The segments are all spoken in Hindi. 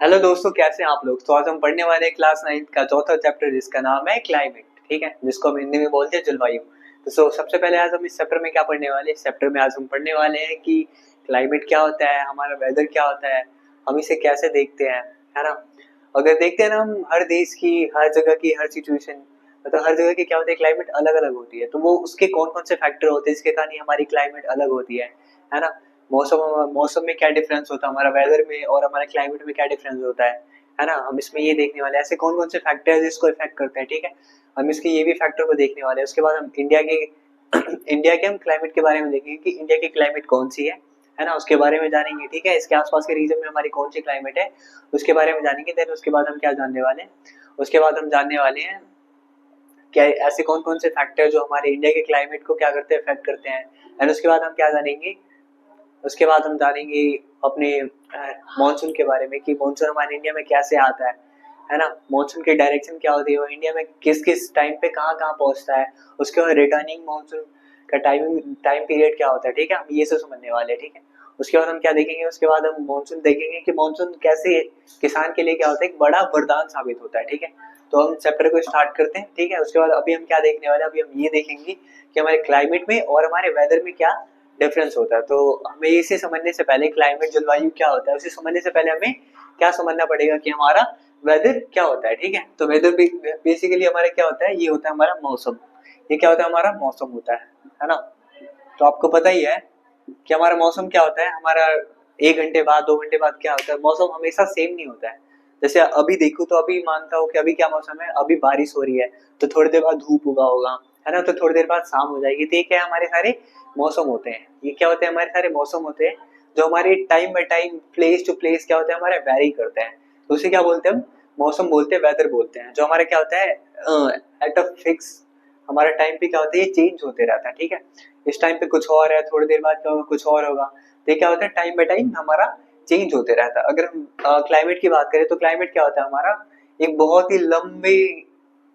हेलो दोस्तों, कैसे हैं आप लोग। तो आज हम पढ़ने वाले हैं क्लास 9 का चौथा चैप्टर जिसका नाम है क्लाइमेट। ठीक है, जिसको हम हिंदी में बोलते हैं जलवायु। तो सबसे पहले आज हम इस चैप्टर में क्या पढ़ने वाले हैं। इस चैप्टर में आज हम पढ़ने वाले हैं कि क्लाइमेट क्या होता है, हमारा वेदर क्या होता है, हम इसे कैसे देखते हैं, है ना। अगर देखते हैं ना हम हर देश की, हर जगह की, हर सिचुएशन, मतलब हर जगह की क्या होती है, क्लाइमेट अलग अलग होती है। तो वो उसके कौन कौन से फैक्टर होते हैं जिसके कारण हमारी क्लाइमेट अलग होती है ना। मौसम मौसम में क्या डिफरेंस होता है, हमारा वेदर में और हमारे क्लाइमेट में क्या डिफरेंस होता है ना। हम इसमें ये देखने वाले हैं ऐसे कौन कौन से फैक्टर है जिसको इफेक्ट करते हैं। ठीक है, हम इसके ये भी फैक्टर को देखने वाले हैं। उसके बाद हम इंडिया के इंडिया के हम क्लाइमेट के बारे में देखेंगे कि इंडिया की क्लाइमेट कौन सी है ना, उसके बारे में जानेंगे। ठीक है, इसके आसपास के रीजन में हमारी कौन सी क्लाइमेट है उसके बारे में जानेंगे। देन उसके बाद हम क्या जानने वाले हैं, उसके बाद हम जानने वाले हैं क्या ऐसे कौन कौन से फैक्टर जो हमारे इंडिया के क्लाइमेट को क्या करते हैं, इफेक्ट करते हैं। एंड उसके बाद हम क्या जानेंगे, उसके बाद हम जानेंगे अपने मानसून के बारे में कि मानसून हमारे इंडिया में कैसे आता है ना। मानसून की डायरेक्शन क्या होती है, वो इंडिया में किस किस टाइम पे कहाँ कहाँ पहुंचता है। उसके बाद रिटर्निंग मानसून का टाइम पीरियड क्या होता है। ठीक है, हम ये सब समझने वाले हैं। ठीक है, उसके बाद हम क्या देखेंगे, उसके बाद हम मानसून देखेंगे कि मानसून कैसे किसान के लिए क्या होता है, एक बड़ा वरदान साबित होता है। ठीक है, तो हम चैप्टर को स्टार्ट करते हैं। ठीक है, उसके बाद अभी हम क्या देखने वाले हैं, अभी हम ये देखेंगे कि हमारे क्लाइमेट में और हमारे वेदर में क्या डिफरेंस होता है। तो हमें इसे समझने से पहले, क्लाइमेट जलवायु क्या होता है उसे समझने से पहले हमें क्या समझना पड़ेगा कि हमारा वेदर क्या होता है। ठीक है, तो वेदर बेसिकली हमारा क्या होता है, ये होता है हमारा मौसम। ये क्या होता है, हमारा मौसम होता है ना। तो आपको पता ही है कि हमारा मौसम क्या होता है। हमारा 1 घंटे बाद, 2 घंटे बाद क्या होता है, मौसम हमेशा सेम नहीं होता है। जैसे अभी देखो तो अभी मानता हूँ कि अभी क्या मौसम है, अभी बारिश हो रही है, तो थोड़ी देर बाद धूप उगा होगा, है ना। तो थोड़ी देर बाद शाम हो जाएगी। तो ये क्या है, हमारे सारे मौसम होते हैं। ये क्या होते हैं, हमारे सारे मौसम होते हैं जो हमारे time by time, place to place क्या होते हैं, हमारे वेरी करते हैं। तो उसे क्या बोलते हैं, हम मौसम बोलते हैं, वेदर बोलते हैं। जो हमारा क्या होता है एट अ फिक्स, हमारा टाइम पे क्या होता है, ये चेंज होते रहता है। ठीक है, इस टाइम पे कुछ और है, थोड़ी देर बाद क्या होगा, कुछ और होगा। तो क्या होता है, टाइम बाय टाइम हमारा चेंज होते रहता है। अगर हम क्लाइमेट की बात करें तो क्लाइमेट क्या होता है हमारा, एक बहुत ही लंबे,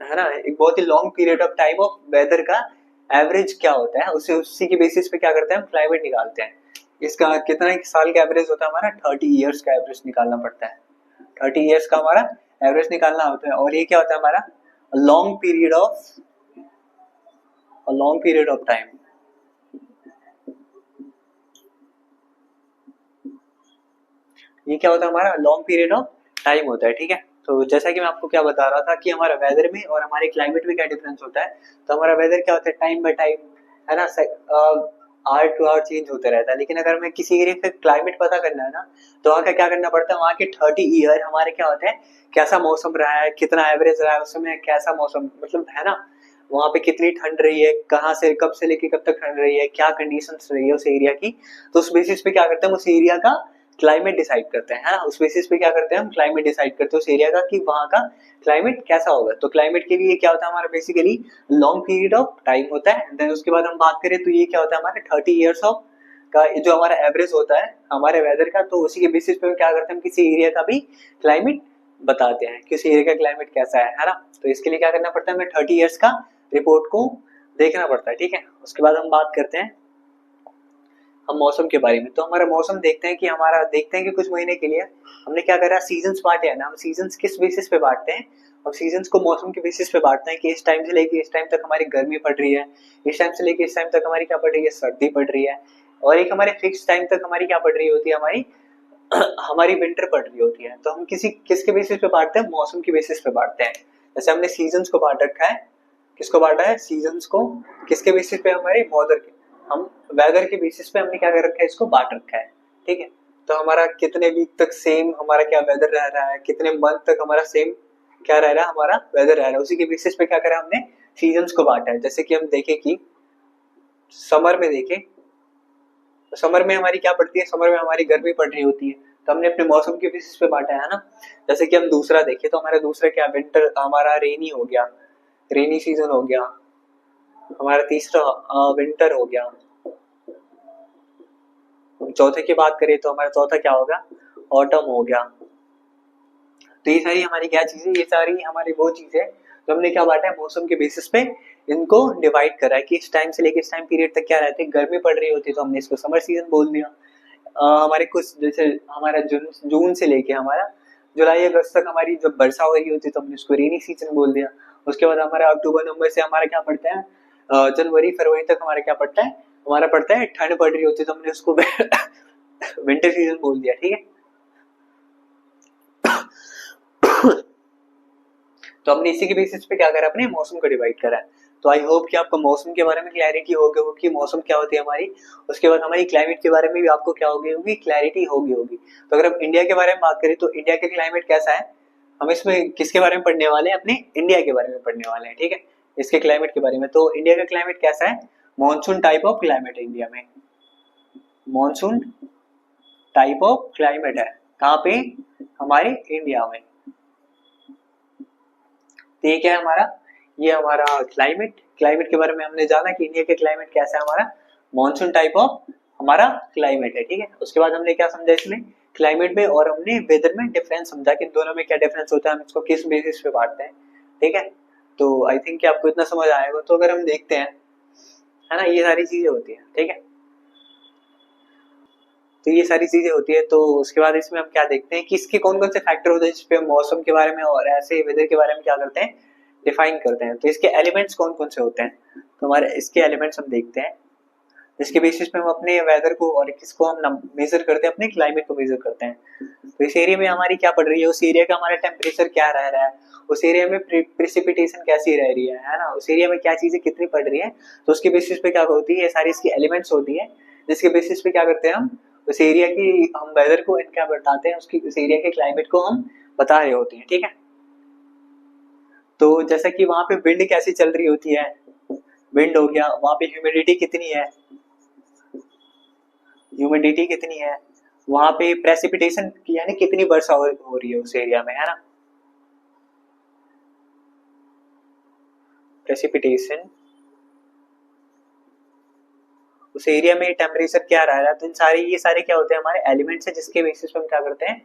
है ना, एक बहुत ही long period of time of weather का एवरेज क्या होता है, उसे उसी के बेसिस पे क्या करते हैं, हम क्लाइमेट निकालते हैं। इसका कितना साल का एवरेज होता है हमारा, 30 ईयर्स का एवरेज निकालना पड़ता है। 30 ईयर्स का हमारा एवरेज निकालना होता है। और ये क्या होता है हमारा लॉन्ग पीरियड ऑफ टाइम। ये क्या होता है, हमारा लॉन्ग पीरियड ऑफ टाइम होता है। ठीक है, तो जैसा कि मैं आपको क्या बता रहा था कि हमारा वेदर में और हमारे क्लाइमेट में क्या डिफरेंस होता है। तो हमारा वेदर क्या होता है, टाइम बाय टाइम, है ना, आवर टू आवर चेंज होते रहता है। लेकिन अगर हमें किसी एरिया का क्लाइमेट पता करना है ना, तो वहाँ का क्या करना पड़ता है, वहाँ के 30 ईयर हमारे क्या होते हैं, कैसा मौसम रहा है, कितना एवरेज रहा है उस समय, कैसा मौसम, मतलब है ना, वहाँ पे कितनी ठंड रही है, कहाँ से कब से लेके कब तक ठंड रही है, क्या कंडीशंस रही है उस एरिया की। तो उस बेसिस पे क्या करते हैं, उस एरिया का क्लाइमेट डिसाइड करते हैं, है ना। उस बेसिस पे क्या करते हैं, हम क्लाइमेट डिसाइड करते हैं उस एरिया का कि वहाँ का क्लाइमेट कैसा होगा। तो क्लाइमेट के लिए क्या होता है हमारा, basically long period of time होता है। देन उसके बाद हम बात करें तो ये क्या होता है हमारे 30 ईयर्स ऑफ का जो हमारा एवरेज होता है हमारे वेदर का। तो उसी के बेसिस पे क्या करते हैं, हम किसी एरिया का भी क्लाइमेट बताते हैं, किसी एरिया का क्लाइमेट कैसा है ना। तो इसके लिए क्या करना पड़ता है, हमें 30 ईयर्स का रिपोर्ट को देखना पड़ता है। ठीक है, उसके बाद हम बात करते हैं हम मौसम के बारे में। तो हमारा मौसम देखते हैं कि हमारा, देखते हैं कि कुछ महीने के लिए हमने क्या करा, सीजन्स बांटे हैं ना। हम सीजन्स किस बेसिस पे बांटते हैं, और सीजन्स को मौसम के बेसिस पे बांटते हैं कि इस टाइम से लेके इस टाइम तक हमारी गर्मी पड़ रही है, इस टाइम से लेके इस टाइम तक हमारी क्या पड़ रही है, सर्दी पड़ रही है। और एक हमारे फिक्स टाइम तक हमारी क्या पड़ रही होती है, हमारी हमारी विंटर पड़ रही होती है। तो हम किसके बेसिस पे बांटते हैं, मौसम के बेसिस पे बांटते हैं। जैसे हमने सीजन्स को बांट रखा है, किसको बांटा है, सीजन्स को, किसके बेसिस पे, हमारे मॉडल के, हम वेदर के बेसिस पे हमने क्या कर रखा है, इसको बांट रखा है। ठीक है, तो हमारा कितने वीक तक सेम हमारा क्या वेदर रह रहा है, कितने मंथ तक हमारा सेम क्या रह रहा है, हमारा वेदर रह रहा है, उसी के बेसिस पे क्या करा हमने, सीजन्स को बांटा है। जैसे कि हम देखें कि समर में देखें तो समर में हमारी क्या पड़ती है, समर में हमारी गर्मी पड़ रही होती है। तो हमने अपने मौसम के बेसिस पे बांटा है ना। जैसे कि हम दूसरा देखें तो हमारा दूसरा क्या, विंटर, हमारा रेनी हो गया, रेनी सीजन हो गया। हमारा तीसरा विंटर हो गया। चौथे की बात करें तो हमारा चौथा क्या होगा, ऑटम हो गया। तो ये सारी हमारी क्या चीजें, ये सारी हमारी वो चीजें तो हमने क्या बांटा है, मौसम के बेसिस पे इनको डिवाइड करा है कि इस टाइम से लेके इस टाइम पीरियड तक क्या रहते हैं, गर्मी पड़ रही होती है तो हमने इसको समर सीजन बोल दिया। हमारे कुछ जैसे हमारा जून जून से लेके हमारा जुलाई अगस्त तक हमारी जब वर्षा हो रही होती है तो हमने उसको रेनी सीजन बोल दिया। उसके बाद हमारा अक्टूबर नवंबर से हमारा क्या पड़ता है, जनवरी फरवरी तक हमारा क्या पड़ता है, हमारा पड़ता है ठंड पड़ रही होती है तो हमने उसको विंटर सीजन बोल दिया। ठीक है, तो हमने इसी के बेसिस पे क्या करा, अपने मौसम को डिवाइड करा है। तो आई होप कि आपको मौसम के बारे में क्लैरिटी हो गई होगी, मौसम क्या होती है हमारी। उसके बाद हमारी क्लाइमेट के बारे में भी आपको क्या हो गई होगी, क्लैरिटी होगी होगी। तो अगर हम इंडिया के बारे में बात करें तो इंडिया का क्लाइमेट कैसा है, हम इसमें किसके बारे में पढ़ने वाले हैं, अपने इंडिया के बारे में पढ़ने वाले हैं। ठीक है, इसके क्लाइमेट के बारे में। तो इंडिया का क्लाइमेट कैसा है, मॉनसून टाइप ऑफ क्लाइमेट है इंडिया में, मॉनसून टाइप ऑफ क्लाइमेट है। कहाँ पे, हमारे इंडिया में। तो ये क्या है हमारा, ये हमारा क्लाइमेट, क्लाइमेट के बारे में हमने जाना कि इंडिया के क्लाइमेट कैसा है हमारा, मॉनसून टाइप ऑफ हमारा क्लाइमेट है। ठीक है, उसके बाद हमने क्या समझा इसमें, क्लाइमेट में, और हमने वेदर में डिफरेंस समझा कि दोनों में क्या डिफरेंस होता है, हम इसको किस बेसिस पे बांटते हैं। ठीक है, तो आई थिंक कि आपको इतना समझ आएगा। तो अगर हम देखते हैं, है ना, ये सारी चीजें होती है। ठीक है, तो ये सारी चीजें होती है। तो उसके बाद इसमें हम क्या देखते हैं कि इसके कौन कौन से फैक्टर होते हैं जिसपे हम मौसम के बारे में और ऐसे वेदर के बारे में क्या करते हैं, डिफाइन करते हैं। तो इसके एलिमेंट्स कौन कौन से होते हैं, तो हमारे इसके एलिमेंट्स हम देखते हैं, जिसके बेसिस पे हम अपने वेदर को और किसको हम मेजर करते हैं, अपने क्लाइमेट को मेजर करते हैं। तो इस एरिया में हमारी क्या पड़ रही है, उस एरिया का हमारा टेम्परेचर क्या रह रहा है, उस एरिया में प्रेसिपिटेशन कैसी रह रही है ना, उस एरिया में क्या चीजें कितनी पड़ रही है। तो उसके बेसिस पे क्या होती है, ये सारी इसकी एलिमेंट्स होती है, जिसके बेसिस पे क्या करते हैं, हम उस एरिया की, हम वेदर को क्या बताते हैं, उसकी उस एरिया के क्लाइमेट को हम बता रहे होते हैं। ठीक है, तो जैसा कि वहां पे विंड कैसी चल रही होती है, विंड हो गया, वहां पे ह्यूमिडिटी कितनी है, ह्यूमिडिटी कितनी है, वहां पे प्रेसिपिटेशन यानी कितनी वर्षा हो रही है उस एरिया में, है ना, प्रेसिपिटेशन, उस एरिया में टेम्परेचर क्या रह रहा है। तो इन सारे, ये सारे क्या होते हैं, हमारे एलिमेंट्स है, जिसके बेसिस पे हम क्या करते हैं,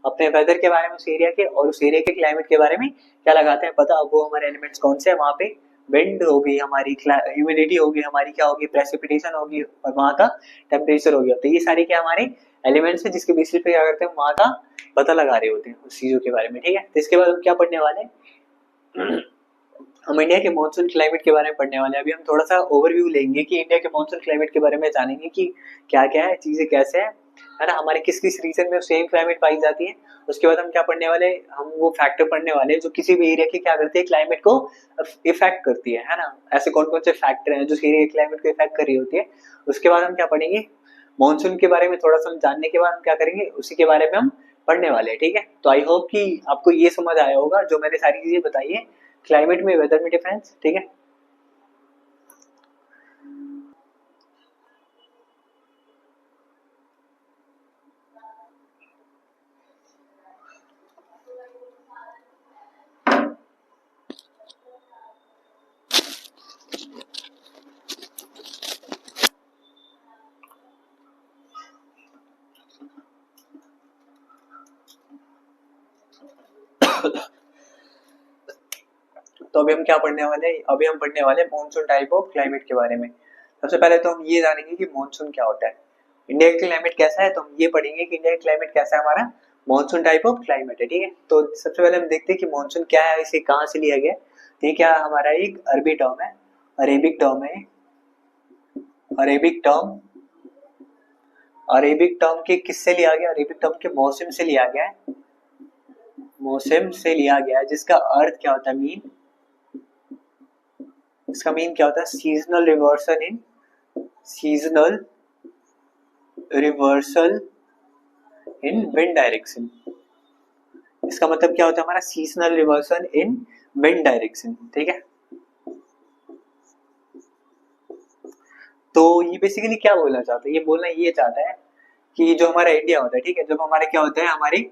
अपने वेदर के बारे में, उस एरिया के और उस एरिया के क्लाइमेट के बारे में क्या लगाते हैं पता। वो हमारे एलिमेंट्स कौन से हैं, वहां पे विंड होगी हमारी, ह्यूमिडिटी होगी हमारी, क्या होगी, प्रेसिपिटेशन होगी, और वहां का टेम्परेचर हो गया। तो ये सारी क्या हमारे एलिमेंट्स है, जिसके बेसिस पे क्या करते हैं, वहां का पता लगा रहे होते हैं उस चीजों के बारे में। ठीक है, तो इसके बाद हम क्या पढ़ने वाले हैं, हम इंडिया के मॉनसून क्लाइमेट के बारे में पढ़ने वाले हैं। अभी हम थोड़ा सा ओवरव्यू लेंगे कि इंडिया के मॉनसून क्लाइमेट के बारे में जानेंगे कि क्या क्या है, चीजें कैसे है ना, हमारे किस किस रीजन में सेम क्लाइमेट पाई जाती है। उसके बाद हम क्या पढ़ने वाले, हम वो फैक्टर पढ़ने वाले हैं जो किसी भी एरिया के क्या करते हैं, क्लाइमेट को इफेक्ट करती है ना, ऐसे कौन कौन से फैक्टर हैं जो एरिया के क्लाइमेट को इफेक्ट कर रही होती है। उसके बाद हम क्या पढ़ेंगे, मॉनसून के बारे में थोड़ा सा जानने के बाद हम क्या करेंगे, उसी के बारे में हम पढ़ने वाले हैं। ठीक है, तो आई होप कि आपको ये समझ आया होगा जो मैंने सारी चीजें बताई है, क्लाइमेट में, वेदर में डिफरेंस। ठीक है, तो अभी हम क्या पढ़ने वाले हैं, अभी हम पढ़ने वाले हैं मॉनसून टाइप ऑफ क्लाइमेट के बारे में। सबसे पहले तो हम ये जानेंगे कि मॉनसून क्या होता है, इंडिया का क्लाइमेट कैसा है। तो हम ये पढ़ेंगे कि इंडिया का क्लाइमेट कैसा है, हमारा मॉनसून टाइप ऑफ क्लाइमेट है। ठीक है, तो सबसे पहले हम देखते हैं कि मॉनसून क्या है, इसे कहाँ से लिया गया। तो ये क्या हमारा एक अरबी टर्म है, अरेबिक टर्म है, अरेबिक टर्म, अरेबिक टर्म के किससे लिया गया, अरेबिक टर्म के मौसम से लिया गया है, मौसम से लिया गया है, जिसका अर्थ क्या होता है, मीन, इसका मीन क्या होता है, सीजनल रिवर्सल इन, सीजनल रिवर्सल इन विंड डायरेक्शन। इसका मतलब क्या होता है हमारा, सीजनल रिवर्सल इन विंड डायरेक्शन। ठीक है, तो ये बेसिकली क्या बोलना चाहता है, ये बोलना ये चाहता है कि जो हमारा इंडिया होता है, ठीक है, जब हमारे क्या होता है, हमारी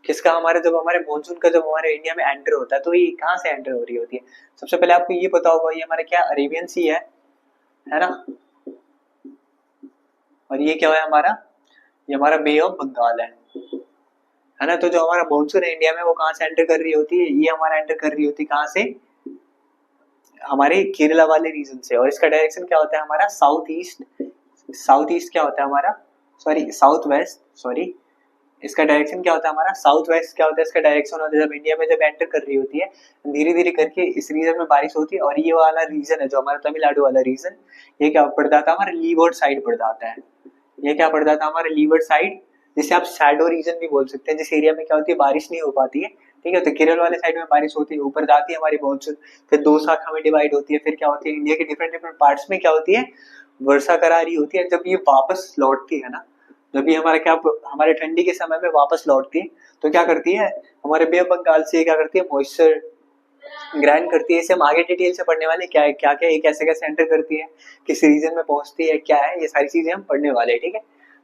किसका, हमारे जब हमारे मॉनसून का जब हमारे इंडिया में एंटर होता है, तो ये कहाँ से एंटर हो रही होती है। सबसे पहले आपको ये पता होगा, ये हमारा क्या अरेबियन सी है ना, और ये क्या है हमारा, ये हमारा बे ऑफ बंगाल है ना। तो जो हमारा मॉनसून है इंडिया में, वो कहाँ से एंटर कर रही होती है, ये हमारा एंटर कर रही होती है कहाँ से, हमारे केरला वाले रीजन से। और इसका डायरेक्शन क्या होता है हमारा, साउथ ईस्ट, साउथ ईस्ट क्या होता है हमारा, सॉरी साउथ वेस्ट, सॉरी इसका डायरेक्शन क्या होता है हमारा साउथ वेस्ट क्या होता है इसका डायरेक्शन होता है। जब इंडिया में जब एंटर कर रही होती है धीरे धीरे करके इस रीजन में बारिश होती है, और ये वाला रीजन है जो हमारा तमिलनाडु वाला रीजन, ये क्या पड़ जाता है हमारा लीवर्ड साइड पड़ जाता है। ये क्या पड़ जाता है हमारा लीवर्ड साइड, जिसे आप शैडो रीजन भी बोल सकते हैं, जिस एरिया में क्या होती है बारिश नहीं हो पाती है। ठीक है, तो केरल वाले साइड में बारिश होती है, ऊपर जाती है हमारी मानसून, फिर दो शाखा में डिवाइड होती है, फिर क्या होती है इंडिया के डिफरेंट डिफरेंट पार्ट्स में क्या होती है वर्षा करा रही होती है। जब ये वापस लौटती है ना, जब ये हमारे क्या हमारे ठंडी के समय में वापस लौटती है तो क्या करती है हमारे बे ऑफ बंगाल से क्या करती है मॉइस्चर ग्रैंड करती है। इसे हम आगे डिटेल से पढ़ने वाले क्या है क्या क्या ये कैसे कैसे एंटर करती है, किस रीजन में पहुंचती है, क्या है, ये सारी चीजें हम पढ़ने वाले हैं। ठीक है,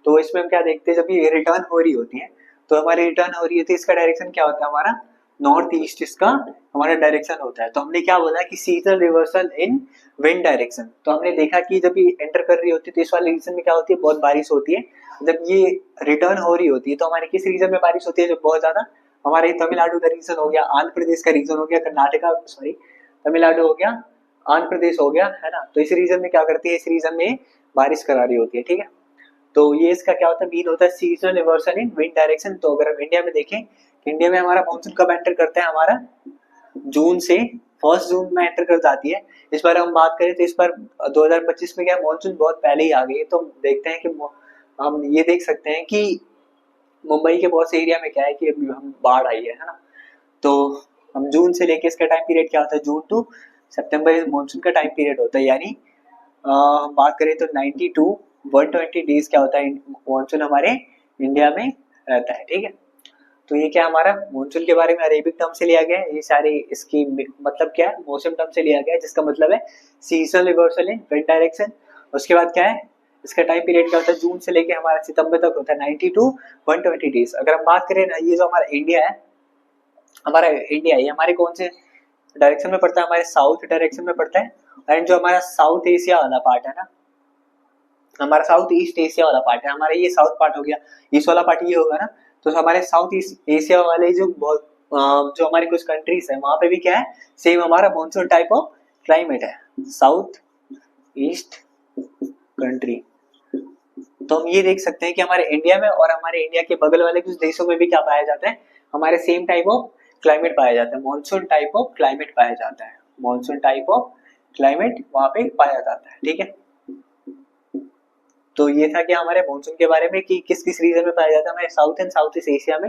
तो इसमें हम क्या देखते हैं जब ये रिटर्न हो रही होती है तो हमारी रिटर्न हो रही होती है, इसका डायरेक्शन क्या होता है हमारा नॉर्थ ईस्ट, इसका हमारा डायरेक्शन होता है। तो हमने क्या बोला कि सीजनल रिवर्सल इन विंड डायरेक्शन, तो हमने देखा कि जब ये एंटर कर रही होती है तो इस वाले रीजन में क्या होती है बहुत बारिश होती है। जब ये रिटर्न हो रही होती है तो हमारे किस रीजन में बारिश होती है जो बहुत ज्यादा, हमारे तमिलनाडु का रीजन हो गया, आंध्र प्रदेश का रीजन हो गया, कर्नाटका सॉरी तमिलनाडु हो गया, आंध्र प्रदेश हो गया, है ना। तो इस रीजन में क्या करती है, इस रीजन में बारिश करा रही होती है। ठीक है, तो ये इसका क्या होता है मीन होता है सीजनल रिवर्सल इन विंड डायरेक्शन। तो अगर हम इंडिया में देखें, इंडिया में हमारा मानसून कब एंटर करता है हमारा जून से, 1 जून में एंटर कर जाती है। इस बार हम बात करें तो इस बार 2025 में क्या मानसून बहुत पहले ही आ गई है। तो हम देखते हैं कि हम ये देख सकते हैं कि मुंबई के बहुत से एरिया में क्या है कि अभी हम बाढ़ आई है ना। तो हम जून से लेके इसका टाइम पीरियड क्या होता है, जून टू सितंबर मानसून का टाइम पीरियड होता है। यानी हम बात करें तो 90 टू 120 डेज क्या होता है मानसून हमारे इंडिया में रहता है। ठीक है, तो ये क्या हमारा मानसून के बारे में अरेबिक टर्म से लिया गया है, ये सारे इसकी मतलब क्या है मौसम टर्म से लिया गया है, जिसका मतलब है सीजनल रिवर्सल इन विंड डायरेक्शन। उसके बाद क्या है इसका टाइम पीरियड क्या होता है जून से लेके हमारा सितंबर तक होता है 90 टू 120 डेज। अगर हम बात करें ना, ये जो हमारा इंडिया है, हमारा इंडिया ये हमारे कौन से डायरेक्शन में पड़ता है, हमारे साउथ डायरेक्शन में पड़ता है। एंड जो हमारा साउथ एशिया वाला पार्ट है ना, हमारा साउथ ईस्ट एशिया वाला पार्ट है, हमारा ये साउथ पार्ट हो गया, ईस्ट वाला पार्ट ये होगा ना। तो हमारे साउथ ईस्ट एशिया वाले जो बहुत जो हमारी कुछ कंट्रीज है वहां पे भी क्या है सेम हमारा मॉनसून टाइप ऑफ क्लाइमेट है, साउथ ईस्ट कंट्री। तो हम ये देख सकते हैं कि हमारे इंडिया में और हमारे इंडिया के बगल वाले कुछ देशों में भी क्या पाया जाता है, हमारे सेम टाइप ऑफ क्लाइमेट पाया जाता है, मॉनसून टाइप ऑफ क्लाइमेट पाया जाता है, मॉनसून टाइप ऑफ क्लाइमेट वहां पे पाया जाता है। ठीक है, तो ये था कि हमारे मानसून के बारे में कि किस किस रीजन में पाया जाता है। हमारे south and south east Asia में,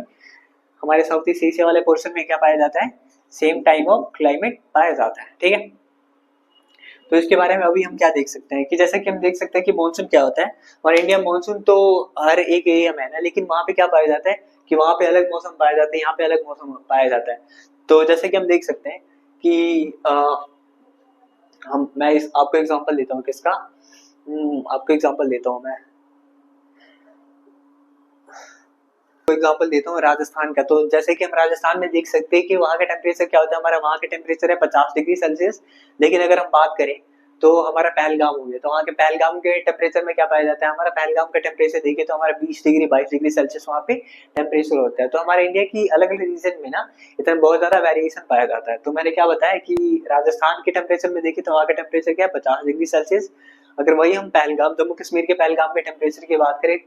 हमारे साउथ ईस्ट एशिया वाले पोर्शन में क्या पाया जाता है सेम टाइप ऑफ क्लाइमेट पाया जाता है। ठीक है, तो इसके बारे में अभी हम क्या देख सकते हैं कि जैसे कि हम देख सकते हैं कि मानसून क्या होता है, और इंडिया मानसून तो हर एक एरिया में है ना, लेकिन वहां पे क्या पाया जाता है कि वहां पे अलग मौसम पाया जाता है, यहाँ पे अलग मौसम पाया जाता है। तो जैसे कि हम देख सकते हैं कि मैं आपको एग्जांपल देता हूँ किसका, आपको एग्जांपल देता हूँ मैं एग्जांपल देता हूँ राजस्थान का। तो जैसे कि हम राजस्थान में देख सकते हैं कि वहाँ का टेम्परेचर क्या होता है, हमारा वहाँ का टेम्परेचर है 50 डिग्री सेल्सियस। लेकिन अगर हम बात करें तो हमारा पहलगाम हो गया, तो वहाँ के पहलगाम के टेम्परेचर में क्या पाया जाता है, हमारा पहलगाम का टेम्परेचर देखिए तो हमारा 20 डिग्री 22 डिग्री सेल्सियस वहाँ पे टेम्परेचर होता है। तो हमारे इंडिया की अलग अलग रीजन में ना इतना बहुत ज्यादा वेरिएशन पाया जाता है। तो मैंने क्या बताया कि राजस्थान के टेम्परेचर में देखिए तो वहाँ का टेम्परेचर क्या है 50 डिग्री सेल्सियस। अगर वही हम पहलगाम जम्मू कश्मीर के पहलगाम में टेम्परेचर की बात करें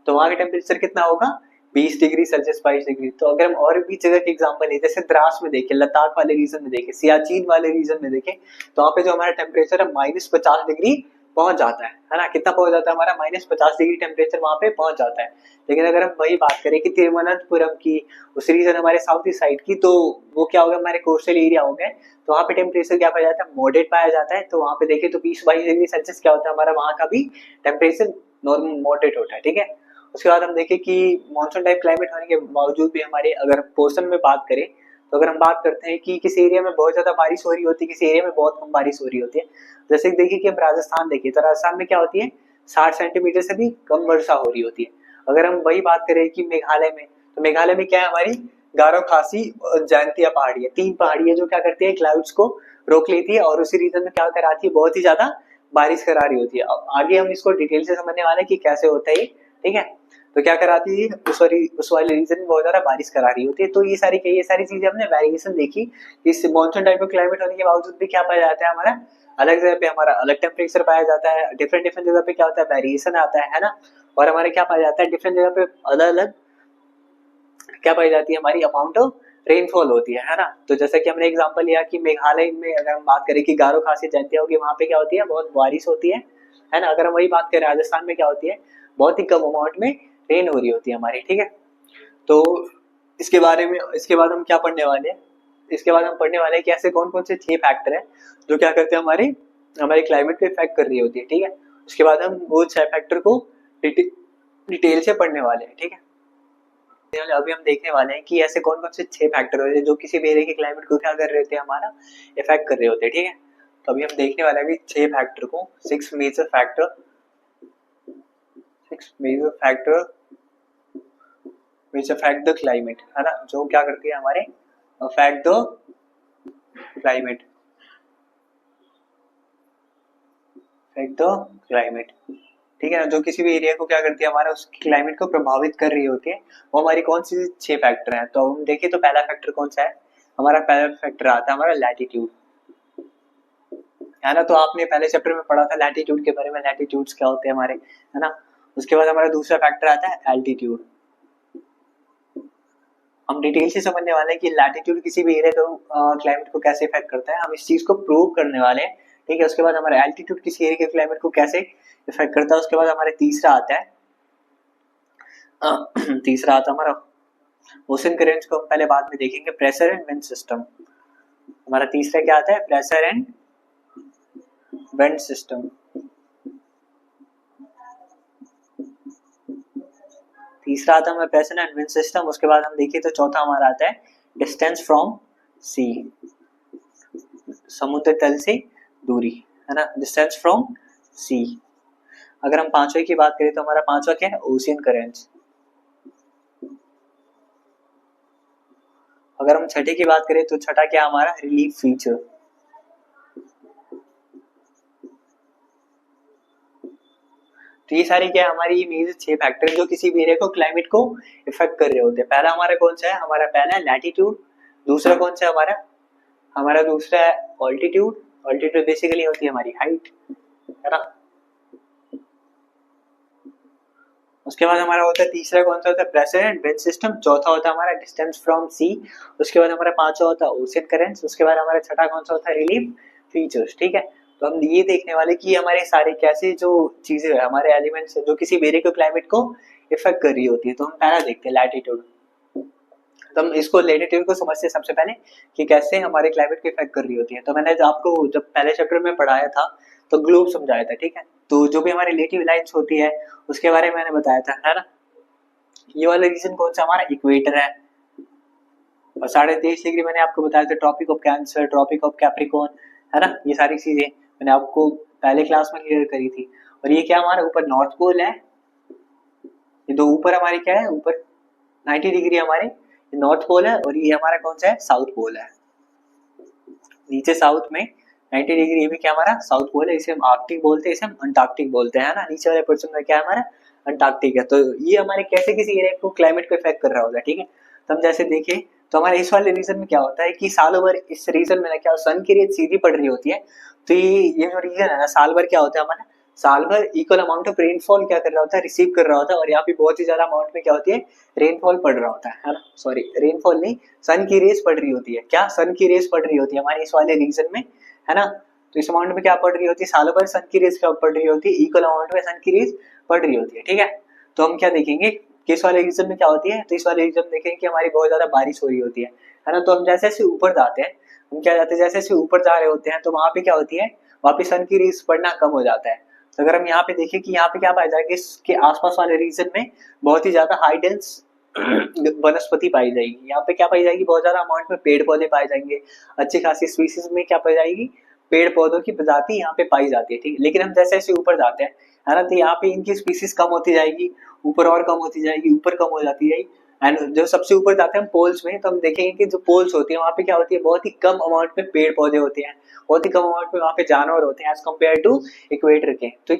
तो वहाँ का टेम्परेचर कितना होगा 20 डिग्री सेल्सियस 22 डिग्री। तो अगर हम और भी जगह के एग्जांपल लें, जैसे द्रास में देखें, लद्दाख वाले रीजन में देखें, सियाचिन वाले रीजन में देखें, तो वहाँ पे जो हमारा टेम्परेचर है -50 डिग्री पहुंच जाता है ना। कितना पहुंच जाता है हमारा -50 डिग्री टेम्परेचर वहाँ पे पहुंच जाता है। लेकिन अगर हम वही बात करें कि तिरुवनंतपुरम की उस रीजन हमारे साउथ ईस्ट साइड की, तो वो क्या होगा हमारे कोस्टल एरिया हो गए, तो वहाँ पे टेम्परेचर क्या पाया जाता है मॉडरेट पाया जाता है। तो वहाँ पे देखें तो 20-22 डिग्री सेल्सियस क्या होता है हमारा वहाँ का भी टेम्परेचर नॉर्मल मॉडरेट होता है। ठीक है, उसके बाद हम देखें कि मानसून टाइप क्लाइमेट होने के बावजूद भी हमारे अगर पोर्शन में बात करें तो अगर हम बात करते हैं कि किसी एरिया में बहुत ज्यादा बारिश हो रही होती है, किसी एरिया में बहुत कम बारिश हो रही होती है। जैसे देखिए कि हम राजस्थान देखिए तो राजस्थान में क्या होती है 60 सेंटीमीटर से भी कम वर्षा हो रही होती है। अगर हम वही बात करें कि मेघालय में, तो मेघालय में क्या है हमारी गारो खासी और जयंतिया पहाड़ी है, 3 पहाड़ी है जो क्या करती है क्लाउड्स को रोक लेती है और उसी रीजन में क्या कराती है बहुत ही ज्यादा बारिश करा रही होती है। अब आगे हम इसको डिटेल से समझने वाले हैं कि कैसे होता है ये। ठीक है, तो क्या कराती है उस वाले रीजन में बहुत ज्यादा बारिश करा रही होती है। तो ये सारी चीजें हमने वेरिएशन देखी। इस मॉनसून टाइप ऑफ क्लाइमेट होने के बावजूद भी क्या पाया जाता है हमारा अलग जगह पे हमारा अलग टेम्परेचर पाया जाता है, डिफरेंट डिफरेंट जगह पे क्या होता है वेरिएशन आता है ना। और हमारे क्या पाया जाता है डिफरेंट जगह पे अलग अलग क्या पाई जाती है, हमारी अमाउंट ऑफ रेनफॉल होती है ना। तो जैसे कि हमने एग्जांपल लिया कि मेघालय में अगर हम बात करें कि गारो खासी जयंती होगी, वहाँ पे क्या होती है, बहुत बारिश होती है ना। अगर हम वही बात करें राजस्थान में क्या होती है, बहुत ही कम अमाउंट में रेन हो रही होती है हमारी, ठीक है। तो इसके बारे में, इसके बाद हम क्या पढ़ने वाले हैं, इसके बाद हम पढ़ने वाले हैं कि ऐसे कौन कौन से 6 फैक्टर हैं जो क्या करते हैं, हमारे क्लाइमेट को इफेक्ट कर रही होती है, ठीक है। उसके बाद हम वो 6 फैक्टर को डिटेल से पढ़ने वाले हैं, ठीक है। अभी हम देखने वाले हैं कि ऐसे कौन कौन से 6 फैक्टर होते हैं जो किसी भी एरिया के क्लाइमेट को क्या कर रहे होते हैं, हमारा इफेक्ट कर रहे होते हैं, ठीक है। तो अभी हम देखने वाले हैं 6 फैक्टर को, 6 major factor which affect the climate, है ना, जो क्या करती है हमारे affect the climate, ठीक है ना, जो किसी भी एरिया को क्या करती है, हमारा उस क्लाइमेट को प्रभावित कर रही होती है, वो हमारी कौन सी 6 फैक्टर हैं। तो हम देखिए तो पहला फैक्टर कौन सा है, हमारा पहला फैक्टर आता है हमारा लैटिट्यूड, है ना। तो आपने पहले चैप्टर में पढ़ा था लैटिट्यूड के बारे में, लैटिट्यूड्स क्या होते हैं हमारे, है ना। उसके बाद हमारा दूसरा फैक्टर आता है एल्टीट्यूड। हम डिटेल से समझने वाले हैं कि लैटिट्यूड किसी भी एरिया को क्लाइमेट को कैसे इफेक्ट करता है, हम इस चीज को प्रूव करने वाले हैं, ठीक है। उसके बाद हमारा एल्टीट्यूड किसी एरिया के क्लाइमेट को कैसे इफेक्ट करता है। उसके बाद हमारे तीसरा आता है हमारा ओशन करेंट्स को हम पहले बाद में देखेंगे, प्रेशर एंड विंड सिस्टम। हमारा तीसरा क्या आता है, प्रेशर एंड विंड सिस्टम। तीसरा आता है हमारा प्रेशर एंड विंड सिस्टम। उसके बाद हम देखिए तो चौथा हमारा आता है डिस्टेंस फ्रॉम सी, समुद्र तल से दूरी, है ना, डिस्टेंस फ्रॉम सी। अगर हम पांचवे की बात करें तो हमारा पांचवा क्या है, ओशियन करेंट्स। अगर हम छठे की बात करें तो छठा क्या हमारा, रिलीफ फीचर। तो ये सारी क्या है, हमारी ये मेजर 6 फैक्टर जो किसी भी एरिया को क्लाइमेट को इफेक्ट कर रहे होते हैं। पहला हमारा कौन सा है, हमारा पहला है लैटिट्यूड। दूसरा कौन सा है हमारा दूसरा है ऑल्टीट्यूड। ऑल्टीट्यूड बेसिकली होती है हमारी हाइट, है ना। उसके बाद हमारा होता है तीसरा कौन सा होता है, प्रेशर एंड विंड सिस्टम। चौथा होता है हमारा डिस्टेंस फ्रॉम सी। उसके बाद हमारा पांचवा होता है ओशियन करेंट्स। उसके बाद हमारा छठा कौन सा होता है, रिलीफ फीचर्स, ठीक है। तो हम ये देखने वाले कि हमारे सारे कैसे जो चीजें है, हमारे एलिमेंट्स जो किसी एरिया के क्लाइमेट को इफेक्ट कर रही होती है। तो हम पहला देखते हैं लैटिट्यूड। तो हम इसको लैटिट्यूड को समझते हैं सबसे पहले कि कैसे हमारे क्लाइमेट को इफेक्ट कर रही होती है। तो मैंने आपको जब पहले चैप्टर में पढ़ाया था तो ग्लोब समझाया था, ठीक है। तो जो भी हमारी रिलेटिव लाइंस होती है उसके बारे में मैंने बताया था, है ना। ये वाला रीजन कौन सा हमारा, इक्वेटर है। और 23.5 डिग्री मैंने आपको बताया था Tropic of Cancer, Tropic of Capricorn, है ना। ये सारी चीजें मैंने आपको पहले क्लास में क्लियर करी थी। और ये क्या हमारा ऊपर नॉर्थ पोल है, ये दो ऊपर हमारे क्या है, ऊपर 90 डिग्री हमारे नॉर्थ पोल है, और ये हमारा कौन सा है, साउथ पोल है। नीचे साउथ में 90 डिग्री, ये भी क्या हमारा साउथ पोल है। इसे हम आर्कटिक बोलते हैं, इसे हम अंटार्कटिक बोलते हैं, है ना। नीचे वाले पोर्शन में क्या है हमारा, अंटार्कटिक है। तो ये हमारे कैसे किसी एरिया को क्लाइमेट को इफेक्ट कर रहा होगा, ठीक है। तो हम जैसे देखें तो हमारे इस वाले रीजन में क्या होता है कि साल भर इस रीजन में ना क्या सन की रेज सीधी पड़ रही होती है। तो ये जो रीजन है ना, साल भर क्या होता है हमारा, साल भर इक्वल अमाउंट ऑफ रेनफॉल क्या कर रहा होता है, रिसीव कर रहा होता है। और यहाँ पे बहुत ही ज्यादा अमाउंट में क्या होती है, रेनफॉल पड़ रहा होता है ना। सॉरी, रेनफॉल नहीं, सन की रेज पड़ रही होती है। क्या, सन की रेज पड़ रही होती है हमारे इस वाले रीजन में, है ना। तो इस अमाउंट में क्या पड़ रही होती है, सालों भर सन की रेज क्या पड़ रही होती है, इक्वल अमाउंट में सन की रेज पड़ रही होती है, ठीक है। तो हम क्या देखेंगे कि इस वाले रीजन में क्या होती है, तो इस वाले रीजन में देखेंगे कि हमारी बहुत ज्यादा बारिश हो रही होती है ना। तो हम जैसे जैसे ऊपर जाते हैं, हम क्या जाते हैं, जैसे जैसे ऊपर जा रहे होते हैं तो वहां पे क्या होती है, वहां पे सन की रेज पड़ना कम हो जाता है। तो अगर हम यहाँ पे देखें कि यहाँ पे क्या पाया जाएगा, इसके आसपास वाले रीजन में बहुत ही ज्यादा हाई डेंस वनस्पति पाई जाएगी। यहाँ पे क्या पाई जाएगी, बहुत ज्यादा अमाउंट में पेड़ पौधे पाए जाएंगे। अच्छी खासी स्पीसीज में क्या पाई जाएगी, पेड़ पौधों की प्रजाति यहाँ पे पाई जाती है, ठीक है। लेकिन हम जैसे जैसे ऊपर जाते हैं, है ना, तो यहाँ पे इनकी स्पीसीज कम होती जाएगी, ऊपर और कम होती जाएगी, ऊपर कम हो जाती जाएगी। एंड जो सबसे ऊपर जाते हैं पोल्स में, तो हम देखेंगे कि जो पोल्स होती है वहाँ पे क्या होती है, बहुत ही कम अमाउंट में पेड़ पौधे होते हैं, बहुत ही कम अमाउंट में वहाँ पे जानवर होते हैं एज कम्पेयर टू इक्वेटर के। तो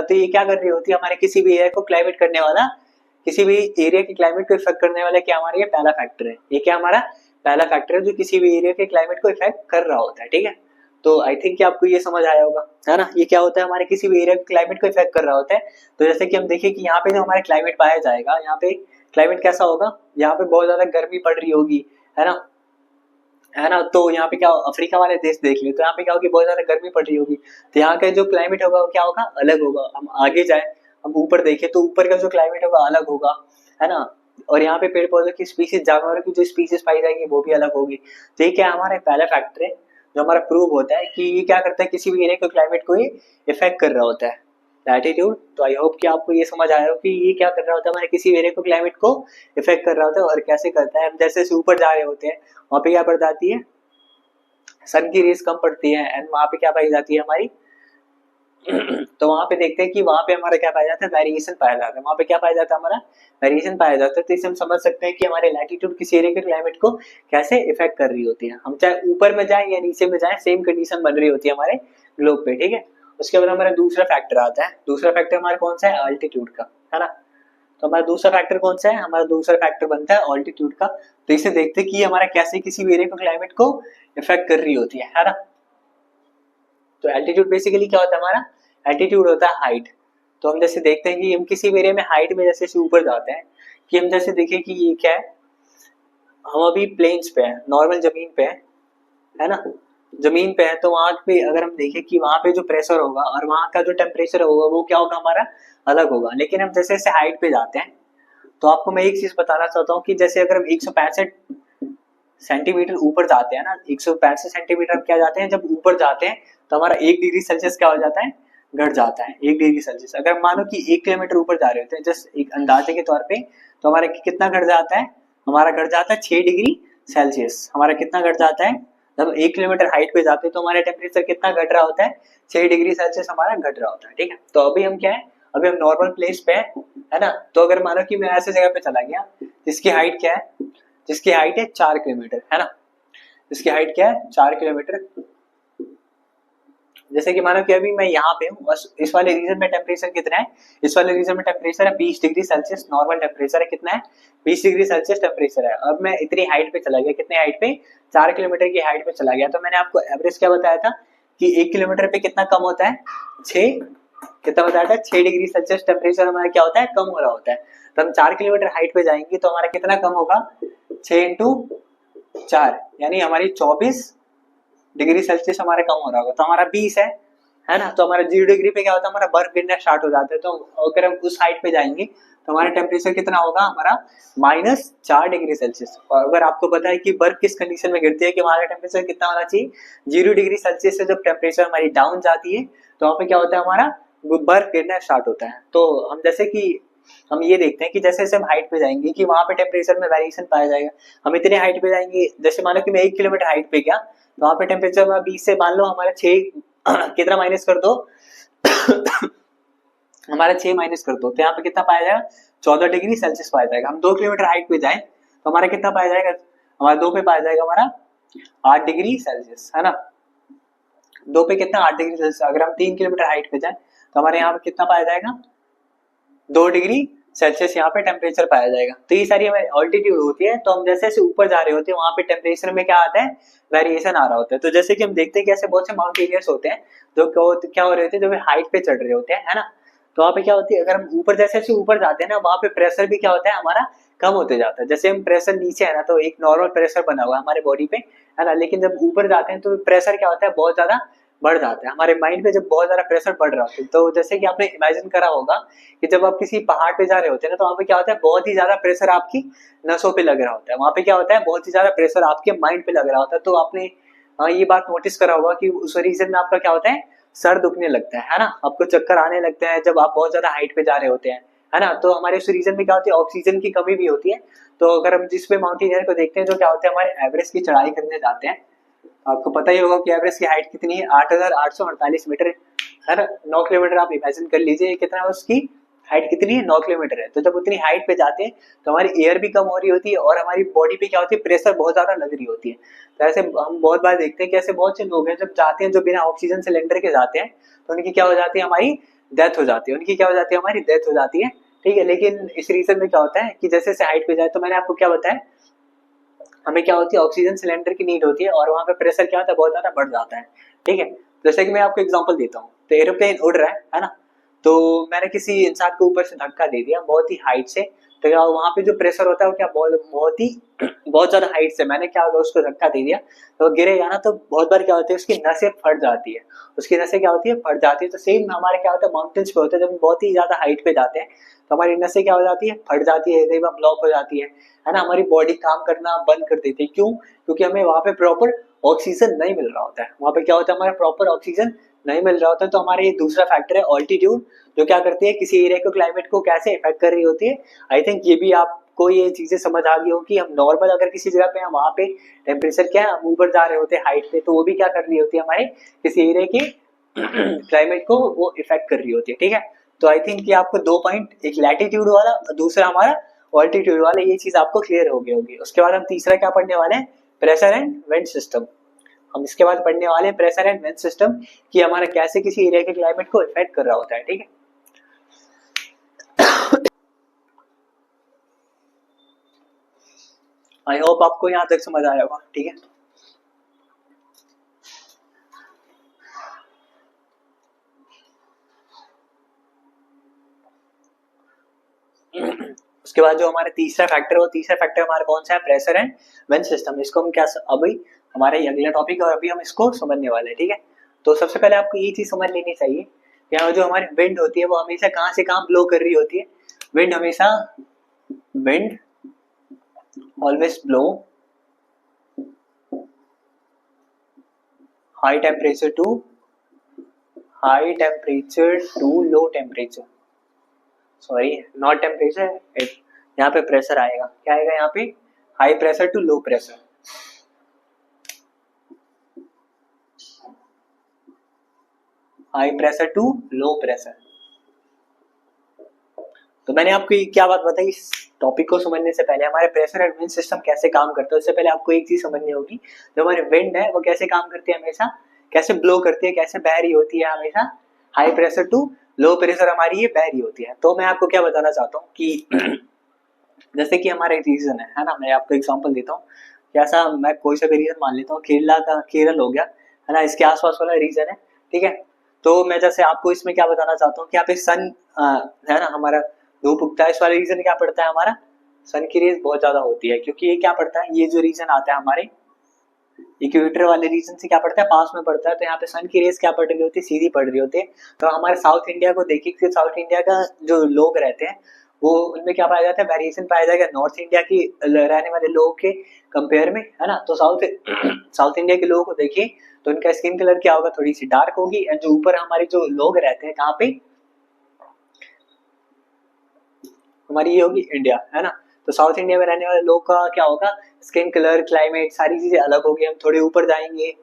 तो ये क्या कर रही होती है, हमारे किसी भी एरिया को क्लाइमेट करने वाला, किसी भी एरिया के क्लाइमेट को इफेक्ट करने वाला क्या हमारा ये पहला फैक्टर है। ये क्या हमारा पहला फैक्टर है जो किसी भी एरिया के क्लाइमेट को इफेक्ट कर रहा होता है, ठीक है। तो आई थिंक कि आपको ये समझ आया होगा, है ना। ये क्या होता है, हमारे किसी भी एरिया के क्लाइमेट को इफेक्ट कर रहा होता है। तो जैसे कि हम देखें कि यहाँ पे जो हमारा क्लाइमेट पाया जाएगा, यहाँ पे क्लाइमेट कैसा होगा, यहाँ पे बहुत ज्यादा गर्मी पड़ रही होगी, है ना, है ना। तो यहाँ पे क्या, अफ्रीका वाले देश देख लिए तो यहाँ पे क्या होगी, बहुत ज्यादा गर्मी पड़ रही होगी, तो यहाँ का जो क्लाइमेट होगा वो क्या होगा, अलग होगा। हम आगे जाए, हम ऊपर देखें तो ऊपर का जो क्लाइमेट होगा अलग होगा, है ना। और यहाँ पे पेड़ पौधों की स्पीसीज, जानवरों की जो स्पीसीज पाई जाएंगी वो भी अलग होगी। तो ये क्या, हमारा पहला फैक्टर है जो हमारा प्रूव होता है कि ये क्या करता है, किसी भी एरिया के क्लाइमेट को ये इफेक्ट कर रहा होता है, लैटिट्यूड। तो आई होप कि आपको ये समझ आया हो कि ये क्या कर रहा होता है, हमारे किसी एरिया को क्लाइमेट को इफेक्ट कर रहा होता है और कैसे करता है। हम जैसे जैसे ऊपर जा रहे होते हैं वहाँ पे क्या बढ़ जाती है, सन की रेज कम पड़ती है, एंड वहाँ पे क्या पाई जाती है हमारी तो वहाँ पे देखते हैं कि वहाँ पे हमारा क्या पाया जाता है, वेरिएशन पाया जाता है। वहाँ पे क्या पाया जाता है, हमारा वेरिएशन पाया जाता है। तो इससे हम समझ सकते हैं कि हमारे लैटिट्यूड किसी एरिया के क्लाइमेट को कैसे इफेक्ट कर रही होती है। हम चाहे ऊपर में जाए या नीचे में जाए, सेम कंडीशन बन रही होती है हमारे ग्लोब पे, ठीक है। उसके बाद हमारा दूसरा फैक्टर आता है। दूसरा फैक्टर हमारा कौन सा है, अल्टीट्यूड का, है ना। तो हमारा दूसरा फैक्टर कौन सा है, हमारा दूसरा फैक्टर बनता है ऑल्टीट्यूड का। तो इसे देखते हैं कि हमारा कैसे किसी भी एरिया को क्लाइमेट को इफेक्ट कर रही होती है ना। तो एल्टीट्यूड बेसिकली क्या होता है, हमारा एल्टीट्यूड होता है हाइट। तो हम जैसे देखते हैं कि हम किसी एरिया में हाइट में जैसे ऊपर जाते हैं, कि हम जैसे देखें कि ये क्या है, हम अभी प्लेन्स पे हैं, नॉर्मल जमीन पे है ना, जमीन पे है। तो वहां पे अगर हम देखें कि वहां पे जो प्रेशर होगा और वहां का जो टेम्परेचर होगा वो क्या होगा, हमारा अलग होगा। लेकिन हम जैसे जैसे हाइट पे जाते हैं, तो आपको मैं एक चीज बताना चाहता हूँ कि जैसे अगर हम 165 सेंटीमीटर ऊपर जाते हैं ना, 165 सेंटीमीटर हम क्या जाते हैं, जब ऊपर जाते हैं तो हमारा 1 डिग्री सेल्सियस क्या हो जाता है, घट जाता है 1 डिग्री सेल्सियस। अगर मानो कि 1 किलोमीटर ऊपर जा रहे होते हैं, जस्ट एक अंदाजे के तौर पे, तो हमारा कितना घट जाता है, हमारा घट जाता है 6 डिग्री सेल्सियस। हमारा कितना घट जाता है, जब 1 किलोमीटर हाइट पे जाते हैं तो हमारा टेम्परेचर कितना घट रहा होता है, 6 डिग्री सेल्सियस हमारा घट रहा होता है, ठीक है। तो अभी हम क्या है, अभी हम नॉर्मल प्लेस पे है ना। तो अगर मानो कि मैं ऐसे जगह पे चला गया जिसकी हाइट क्या है, जिसकी हाइट है 4 किलोमीटर, है ना, जिसकी हाइट क्या है 4 किलोमीटर। जैसे कि मानो कि अभी मैं यहाँ पे हूँ, इस वाले रीजन में टेम्परेचर कितना है, इस वाले रीजन में टेम्परेचर है 20 डिग्री सेल्सियस, नॉर्मल टेम्परेचर है कितना है, 20 डिग्री सेल्सियस टेम्परेचर है। अब मैं इतनी हाइट पे चला गया, कितने हाइट पे, 4 किलोमीटर की हाइट पे चला गया। तो मैंने आपको एवरेज क्या बताया था कि 1 किलोमीटर पे कितना कम होता है, 6, कितना बताया था, 6 डिग्री सेल्सियस टेम्परेचर हमारा क्या होता है, कम हो रहा होता है। तो हम 4 किलोमीटर हाइट पे जाएंगे तो हमारा कितना कम होगा, 6 × 4 यानी हमारी 24 डिग्री सेल्सियस हमारा कम हो रहा होगा। तो हमारा 20 है ना। तो हमारा 0 डिग्री पे क्या होता है, हमारा बर्फ गिरना स्टार्ट हो जाता है। तो अगर हम उस हाइट पे जाएंगे तो हमारा टेम्परेचर कितना होगा, हमारा -4 डिग्री सेल्सियस। और अगर आपको पता है कि बर्फ किस कंडीशन में गिरती है, कि हमारा टेम्परेचर कितना होना चाहिए, 0 डिग्री सेल्सियस से जब टेम्परेचर हमारी डाउन जाती है तो वहाँ पे क्या होता है, हमारा बर्फ गिरना स्टार्ट होता है। तो हम जैसे कि हम ये देखते हैं कि जैसे जैसे हम हाइट पे जाएंगे कि वहां पे टेम्परेचर में वेरिएशन पाया जाएगा। हम इतने हाइट पे जाएंगे, जैसे मानो कि मैं 1 किलोमीटर हाइट पे गया तो वहां पे टेम्परेचर में 20 से मान लो हमारा 6 कितना माइनस कर दो हमारा 6 माइनस कर दो तो यहाँ पे कितना पाया जाएगा, 14 डिग्री सेल्सियस पाया जाएगा। हम 2 किलोमीटर हाइट पे जाए तो हमारा कितना पाया जाएगा, हमारा 2 पे पाया जाएगा हमारा 8 डिग्री सेल्सियस, है ना। 2 पे कितना, 8 डिग्री सेल्सियस। अगर हम 3 किलोमीटर हाइट पे जाए तो हमारे यहाँ पे कितना पाया जाएगा, 2 डिग्री सेल्सियस यहाँ पे टेम्परेचर पाया जाएगा। तो ये सारी हमारी ऑल्टीट्यूड होती है। तो हम जैसे जैसे ऊपर जा रहे होते हैं वहां पे टेम्परेचर में क्या आता है, वेरिएशन आ रहा होता है। तो जैसे कि हम देखते हैं कि ऐसे बहुत से माउंटेनियर्स होते हैं जो क्या हो रहे होते हैं, जो हाइट पे चढ़ रहे होते हैं, है ना। तो वहाँ पे क्या होती है, अगर हम ऊपर जैसे जैसे ऊपर जाते हैं ना, वहाँ पे प्रेशर भी क्या होता है, हमारा कम होते जाता है। जैसे हम प्रेशर नीचे है ना, तो एक नॉर्मल प्रेशर बना हुआ है हमारे बॉडी पे, है ना। लेकिन जब ऊपर जाते हैं तो प्रेशर क्या होता है, बहुत ज्यादा बढ़ जाता है। हमारे माइंड पे जब बहुत ज्यादा प्रेशर बढ़ रहा होता है, तो जैसे कि आपने इमेजिन करा होगा कि जब आप किसी पहाड़ पे जा रहे होते हैं ना, तो वहाँ पे क्या होता है, बहुत ही ज्यादा प्रेशर आपकी नसों पे लग रहा होता है। वहाँ पे क्या होता है, बहुत ही ज्यादा प्रेशर आपके माइंड पे लग रहा होता है। तो आपने ये बात नोटिस करा होगा कि उस रीजन में आपका क्या होता है, सर दुखने लगता है ना, आपको चक्कर आने लगते हैं जब आप बहुत ज्यादा हाइट पे जा रहे होते हैं, है ना। तो हमारे उस रीजन में क्या होती है, ऑक्सीजन की कमी भी होती है। तो अगर हम जिस पे माउंटेनियर को देखते हैं जो क्या होते हैं, हमारे एवरेस्ट की चढ़ाई करने जाते हैं, आपको पता ही होगा कि एवरेस्ट की हाइट कितनी है, 8,848 मीटर है ना। 9 किलोमीटर आप इमेजिन कर लीजिए कितना है, उसकी हाइट कितनी है, 9 किलोमीटर है। तो जब उतनी हाइट पे जाते हैं तो हमारी एयर भी कम हो रही होती है और हमारी बॉडी पे क्या होती है, प्रेशर बहुत ज्यादा लग रही होती है। तो ऐसे हम बहुत बार देखते हैं कि ऐसे बहुत से लोग हैं जब जाते हैं, जो बिना ऑक्सीजन सिलेंडर के जाते हैं, तो उनकी क्या हो जाती है, हमारी डेथ हो जाती है, उनकी क्या हो जाती है, हमारी डेथ हो जाती है, ठीक है। लेकिन इस रीजन में क्या होता है कि जैसे जैसे हाइट पे जाए, तो मैंने आपको क्या बताया, हमें क्या होती है, ऑक्सीजन सिलेंडर की नीड होती है और वहां पे प्रेशर क्या होता है, बहुत ज्यादा बढ़ जाता है, ठीक है। जैसे कि मैं आपको एग्जांपल देता हूँ, तो एरोप्लेन उड़ रहा है ना। तो मैंने किसी इंसान को ऊपर से धक्का दे दिया बहुत ही हाइट से, तो क्या वहाँ पे जो प्रेशर होता है वो क्या बहुत ज्यादा हाइट से मैंने क्या होगा उसको धक्का दे दिया, तो वो गिरेगा ना, तो बहुत बार क्या होता है उसकी नसें फट जाती है, उसकी नसें क्या होती है फट जाती है। तो सेम हमारे क्या होता है माउंटेन्स पे होता है, जब हम बहुत ही ज्यादा हाइट पे जाते हैं तो हमारी नसें क्या हो जाती है फट जाती है, कई बार ब्लॉक हो जाती है ना, हमारी बॉडी काम करना बंद कर देती है। क्यों? क्योंकि हमें वहाँ पे प्रॉपर ऑक्सीजन नहीं मिल रहा होता है, वहाँ पे क्या होता है हमारा प्रॉपर ऑक्सीजन नहीं मिल रहा होता है। तो हमारे ये दूसरा फैक्टर है ऑल्टीट्यूड, जो क्या करती है किसी एरिया को क्लाइमेट को कैसे इफेक्ट कर रही होती है। आई थिंक ये भी आपको ये चीजें समझ आ गई हो कि हम नॉर्मल अगर किसी जगह पे हैं वहाँ पे टेम्परेचर क्या है, हम ऊपर जा रहे होते हैं हाइट पे, तो वो भी क्या कर रही होती है हमारे किसी एरिया के क्लाइमेट को वो इफेक्ट कर रही होती है। ठीक है, तो आई थिंक कि आपको 2 पॉइंट, एक लैटिट्यूड वाला और दूसरा हमारा ऑल्टीट्यूड वाला, ये चीज आपको क्लियर हो गई होगी। उसके बाद हम तीसरा क्या पढ़ने वाले हैं, प्रेशर एंड विंड सिस्टम। हम इसके बाद पढ़ने वाले हैं प्रेशर एंड विंड सिस्टम कि हमारा कैसे किसी एरिया के क्लाइमेट को इफेक्ट कर रहा होता है। ठीक है, आई होप आपको यहाँ तक समझ आया होगा। ठीक है, उसके बाद जो हमारा तीसरा फैक्टर है, वो तीसरा फैक्टर हमारा कौन सा है, प्रेशर एंड विंड सिस्टम। इसको हम क्या अभी हमारे अगला टॉपिक है और अभी हम इसको समझने वाले हैं। ठीक है, तो सबसे पहले आपको ये चीज समझ लेनी चाहिए कि यहाँ जो हमारी विंड होती है वो हमेशा कहाँ से कहाँ ब्लो कर रही होती है। Wind always blow high temperature to low temperature, sorry not temperature, यहाँ पे प्रेशर आएगा, क्या आएगा यहाँ पे, high pressure to low pressure. High pressure to low pressure. तो मैंने आपको क्या बात बताई, इस टॉपिक को समझने से पहले हमारे प्रेशर एंड विंड सिस्टम कैसे काम करता है उससे पहले आपको एक चीज समझनी होगी, जो हमारी विंड है वो कैसे काम करती है, हमेशा कैसे ब्लो करती है, कैसे बह रही होती है, हमेशा high pressure to low pressure हमारी ये बह रही होती है। तो मैं आपको क्या बताना चाहता हूँ कि जैसे कि हमारा एक रीजन है ना, मैं आपको एग्जांपल देता हूँ। जैसा मैं कोई सा भी रीजन मान लेता हूँ, केरल हो गया है ना, इसके आसपास वाला रीजन है। ठीक है, तो मैं जैसे आपको इसमें क्या बताना चाहता हूँ कि यहाँ पे सन है ना, हमारा धूप उगता है, इस वाले रीजन क्या पड़ता है, हमारा सन की रेज बहुत ज्यादा होती है, क्योंकि ये क्या पड़ता है, ये जो रीजन आता है हमारे इक्वेटर वाले रीजन से क्या पड़ता है, पास में पड़ता है। तो यहाँ पे सन की रेज क्या पड़ रही होती है, सीधी पड़ रही होती है। तो हमारे साउथ इंडिया को देखिए कि साउथ इंडिया का जो लोग रहते हैं वो उनमें क्या पाया जाता है, वेरिएशन पाया जाएगा नॉर्थ इंडिया की रहने वाले लोगों के कंपेयर में, है ना। तो साउथ इंडिया के लोगों को देखिए तो उनका स्किन कलर क्या होगा, थोड़ी सी डार्क होगी। एंड जो ऊपर हमारे जो लोग रहते हैं कहाँ पे, हमारी ये होगी इंडिया, है ना। तो साउथ इंडिया में रहने वाले लोग का क्या होगा, स्किन कलर, क्लाइमेट, सारी चीजें अलग होगी। हम थोड़े ऊपर जाएंगे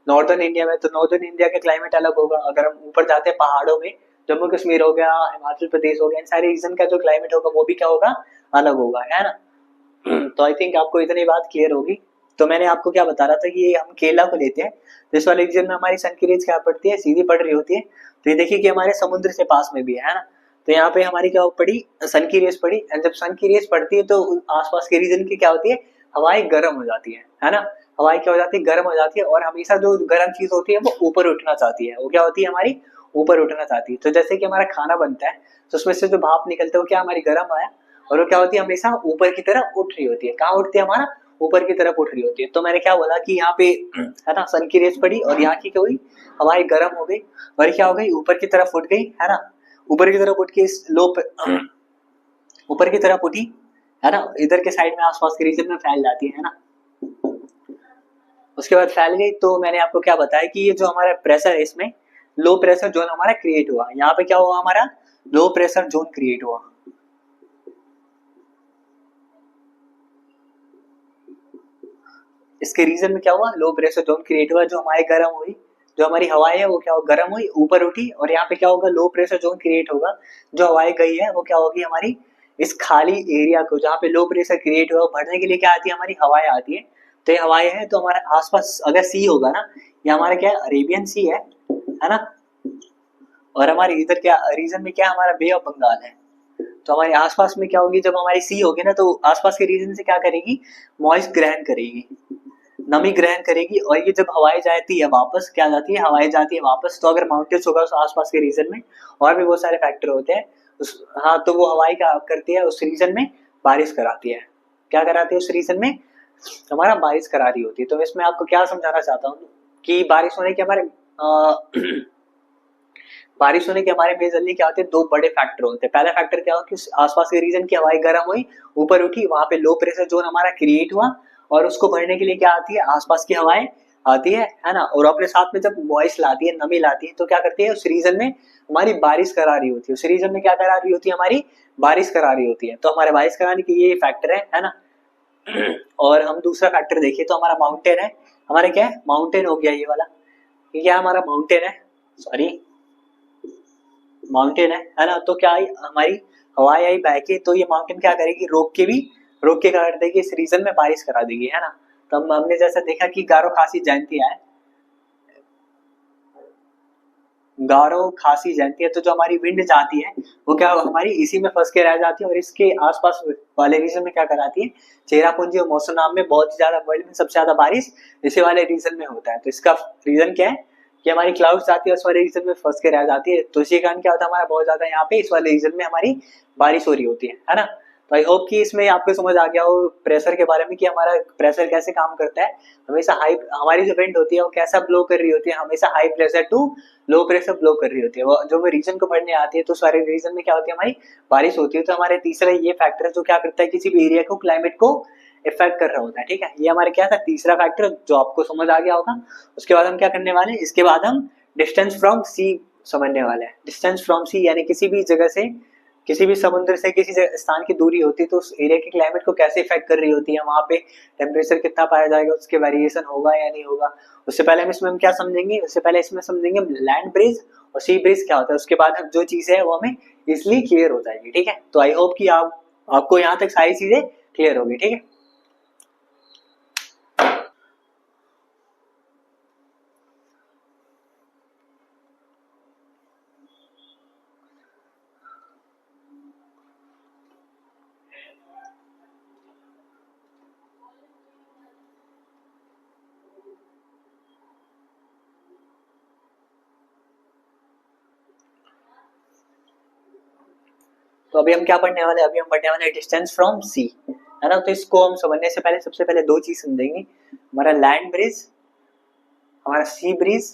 नॉर्दर्न इंडिया में, तो नॉर्दर्न इंडिया का क्लाइमेट अलग होगा। अगर हम ऊपर जाते हैं पहाड़ों में, जम्मू कश्मीर हो गया, हिमाचल प्रदेश हो गया, इन सारे रीजन का जो क्लाइमेट होगा वो भी क्या होगा, अलग होगा, है ना। तो आई थिंक आपको इतनी बात क्लियर होगी। तो मैंने आपको क्या बता रहा था कि ये हम केरला को लेते हैं, जिस वाले रीजन में हमारी सन की रेज क्या पड़ती है, सीधी पड़ रही होती है। तो ये देखिए कि हमारे समुद्र से पास में भी है ना, तो यहाँ पे हमारी क्या पड़ी, सन की रेज पड़ी। एंड जब सन की रेज पड़ती है तो आसपास के रीजन की क्या होती है, हवाएं गर्म हो जाती है ना। हवाएं क्या हो जाती है, गर्म हो जाती है। और हमेशा जो गर्म चीज होती है वो ऊपर उठना चाहती है, वो क्या होती है हमारी, ऊपर उठना चाहती है। तो जैसे कि हमारा खाना बनता है तो उसमें से जो भाप निकलता है वो क्या हमारी गर्म है, और वो क्या होती है हमेशा ऊपर की तरफ उठ रही होती है। कहाँ उठती है, हमारा ऊपर की तरफ उठ रही होती है। तो मैंने क्या बोला कि यहाँ पे है ना सन की रेज पड़ी और यहाँ की क्या हुई, हवाएं गर्म हो गई और क्या हो गई, ऊपर की तरफ उठ गई, है ना। ऊपर की तरफ उठ के इस लो ऊपर की तरफ उठी, है ना, इधर के साइड में आसपास के रीजन में फैल जाती है ना। उसके बाद फैल गई तो मैंने आपको क्या बताया कि ये जो हमारा प्रेशर है इसमें लो प्रेशर जोन हमारा क्रिएट हुआ। यहाँ पे क्या हुआ, हमारा लो प्रेशर जोन क्रिएट हुआ। इसके रीजन में क्या हुआ, लो प्रेशर जोन क्रिएट हुआ। जो हमारे गर्म हुई, जो हमारी हवाएं है वो क्या गर्म हुई, ऊपर उठी, और यहाँ पे क्या होगा, लो प्रेशर जोन क्रिएट होगा। जो हवाएं गई है वो क्या होगी, हमारी इस खाली एरिया को जहाँ पे लो प्रेशर क्रिएट हुआ भरने के लिए क्या आती है, हमारी हवाएं आती है। तो ये हवाएं है तो हमारे आसपास अगर सी होगा ना, ये हमारा क्या है, अरेबियन सी है ना। और हमारे इधर क्या रीजन में क्या, हमारा बे ऑफ बंगाल है। तो हमारे आसपास में क्या होगी, जब हमारी सी होगी ना तो आसपास के रीजन से क्या करेगी, मॉइस्ट ग्रहण करेगी, नमी ग्रहण करेगी। और ये जब हवाएं जाती है वापस, क्या जाती है, हवाएं जाती है वापस। तो अगर माउंटेन्स होगा उस आसपास के रीजन में, और भी बहुत सारे फैक्टर होते हैं हाँ, तो वो हवाएं क्या करती है उस रीजन में बारिश कराती है। क्या कराती है उस रीजन में, हमारा बारिश करा रही होती है। तो इसमें आपको क्या समझाना चाहता हूँ कि बारिश होने के हमारे बारिश होने के हमारे मेजरली क्या होते हैं, दो बड़े फैक्टर होते हैं। पहला फैक्टर क्या हो कि आसपास के रीजन की हवाएं गर्म हुई, ऊपर उठी, वहां पे लो प्रेशर जोन हमारा क्रिएट हुआ, और उसको भरने के लिए क्या आती है, आसपास की हवाएं आती है ना। और अपने साथ में जब मॉइस्ट लाती है, नमी लाती है, तो क्या करती है उस रीजन में हमारी बारिश करा रही होती है। उस रीजन में क्या करा रही होती है, हमारी बारिश करा रही होती है। तो हमारे बारिश कराने की ये फैक्टर है ना। और हम दूसरा फैक्टर देखिए तो हमारा माउंटेन है, हमारे क्या है, माउंटेन हो गया ये वाला, ये क्या हमारा माउंटेन है, सॉरी माउंटेन है ना। तो क्या है, हमारी हवाएं आई बह के, तो ये माउंटेन क्या करेगी, रोक के कर देगी, इस रीजन में बारिश करा देगी, है ना। तो हमने जैसा देखा कि गारो खासी जयंतिया है, गारो खासी जयंती है, तो जो हमारी विंड जाती है वो क्या हमारी इसी में फंस के रह जाती है, और इसके आसपास वाले रीजन में क्या कराती है, चेरापूंजी और मौसम में बहुत ज्यादा, वर्ल्ड में सबसे ज्यादा बारिश इसी वाले रीजन में होता है। तो इसका रीजन क्या है कि हमारी क्लाउड्स आती है उस वाले रीजन में फंस के रह जाती है, तो इसी कारण क्या होता है, हमारा बहुत ज्यादा यहाँ पे इस वाले रीजन में हमारी बारिश हो रही होती है ना। तो आई होप कि इसमें आपको समझ आ गया हो प्रेशर के बारे में कि हमारा प्रेशर कैसे काम करता है। हमेशा हाई, हमारी जो विंड होती है वो कैसा ब्लो कर रही होती है, हमेशा high pressure to low pressure blow कर रही होती है। वो जो वो रीजन को बढ़ने आती है, तो सारे रीजन में क्या होती है, हमारी बारिश होती है। तो हमारे तीसरा ये फैक्टर है जो क्या करता है, किसी भी एरिया को, क्लाइमेट को इफेक्ट कर रहा होता है। ठीक है, ये हमारे क्या था, तीसरा फैक्टर जो आपको समझ आ गया होगा। उसके बाद हम क्या करने वाले हैं, इसके बाद हम डिस्टेंस फ्रॉम सी समझने वाले हैं। डिस्टेंस फ्रॉम सी यानी किसी भी जगह से, किसी भी समुद्र से किसी स्थान की दूरी होती है, तो उस एरिया के क्लाइमेट को कैसे इफेक्ट कर रही होती है, वहां पे टेम्परेचर कितना पाया जाएगा, उसके वेरिएशन होगा या नहीं होगा। उससे पहले हम क्या समझेंगे, उससे पहले इसमें समझेंगे लैंड ब्रिज और सी ब्रिज क्या होता है। उसके बाद जो चीज है वो हमें इसलिए क्लियर हो जाएगी। ठीक है, तो आई होप कि आपको यहाँ तक सारी चीजें क्लियर होगी। ठीक है, तो अभी हम क्या पढ़ने वाले हैं, अभी हम पढ़ने वाले हैं डिस्टेंस फ्रॉम सी, है ना। तो इसको हम समझने से पहले सबसे पहले दो चीज समझेंगे, हमारा लैंड ब्रिज, हमारा सी ब्रिज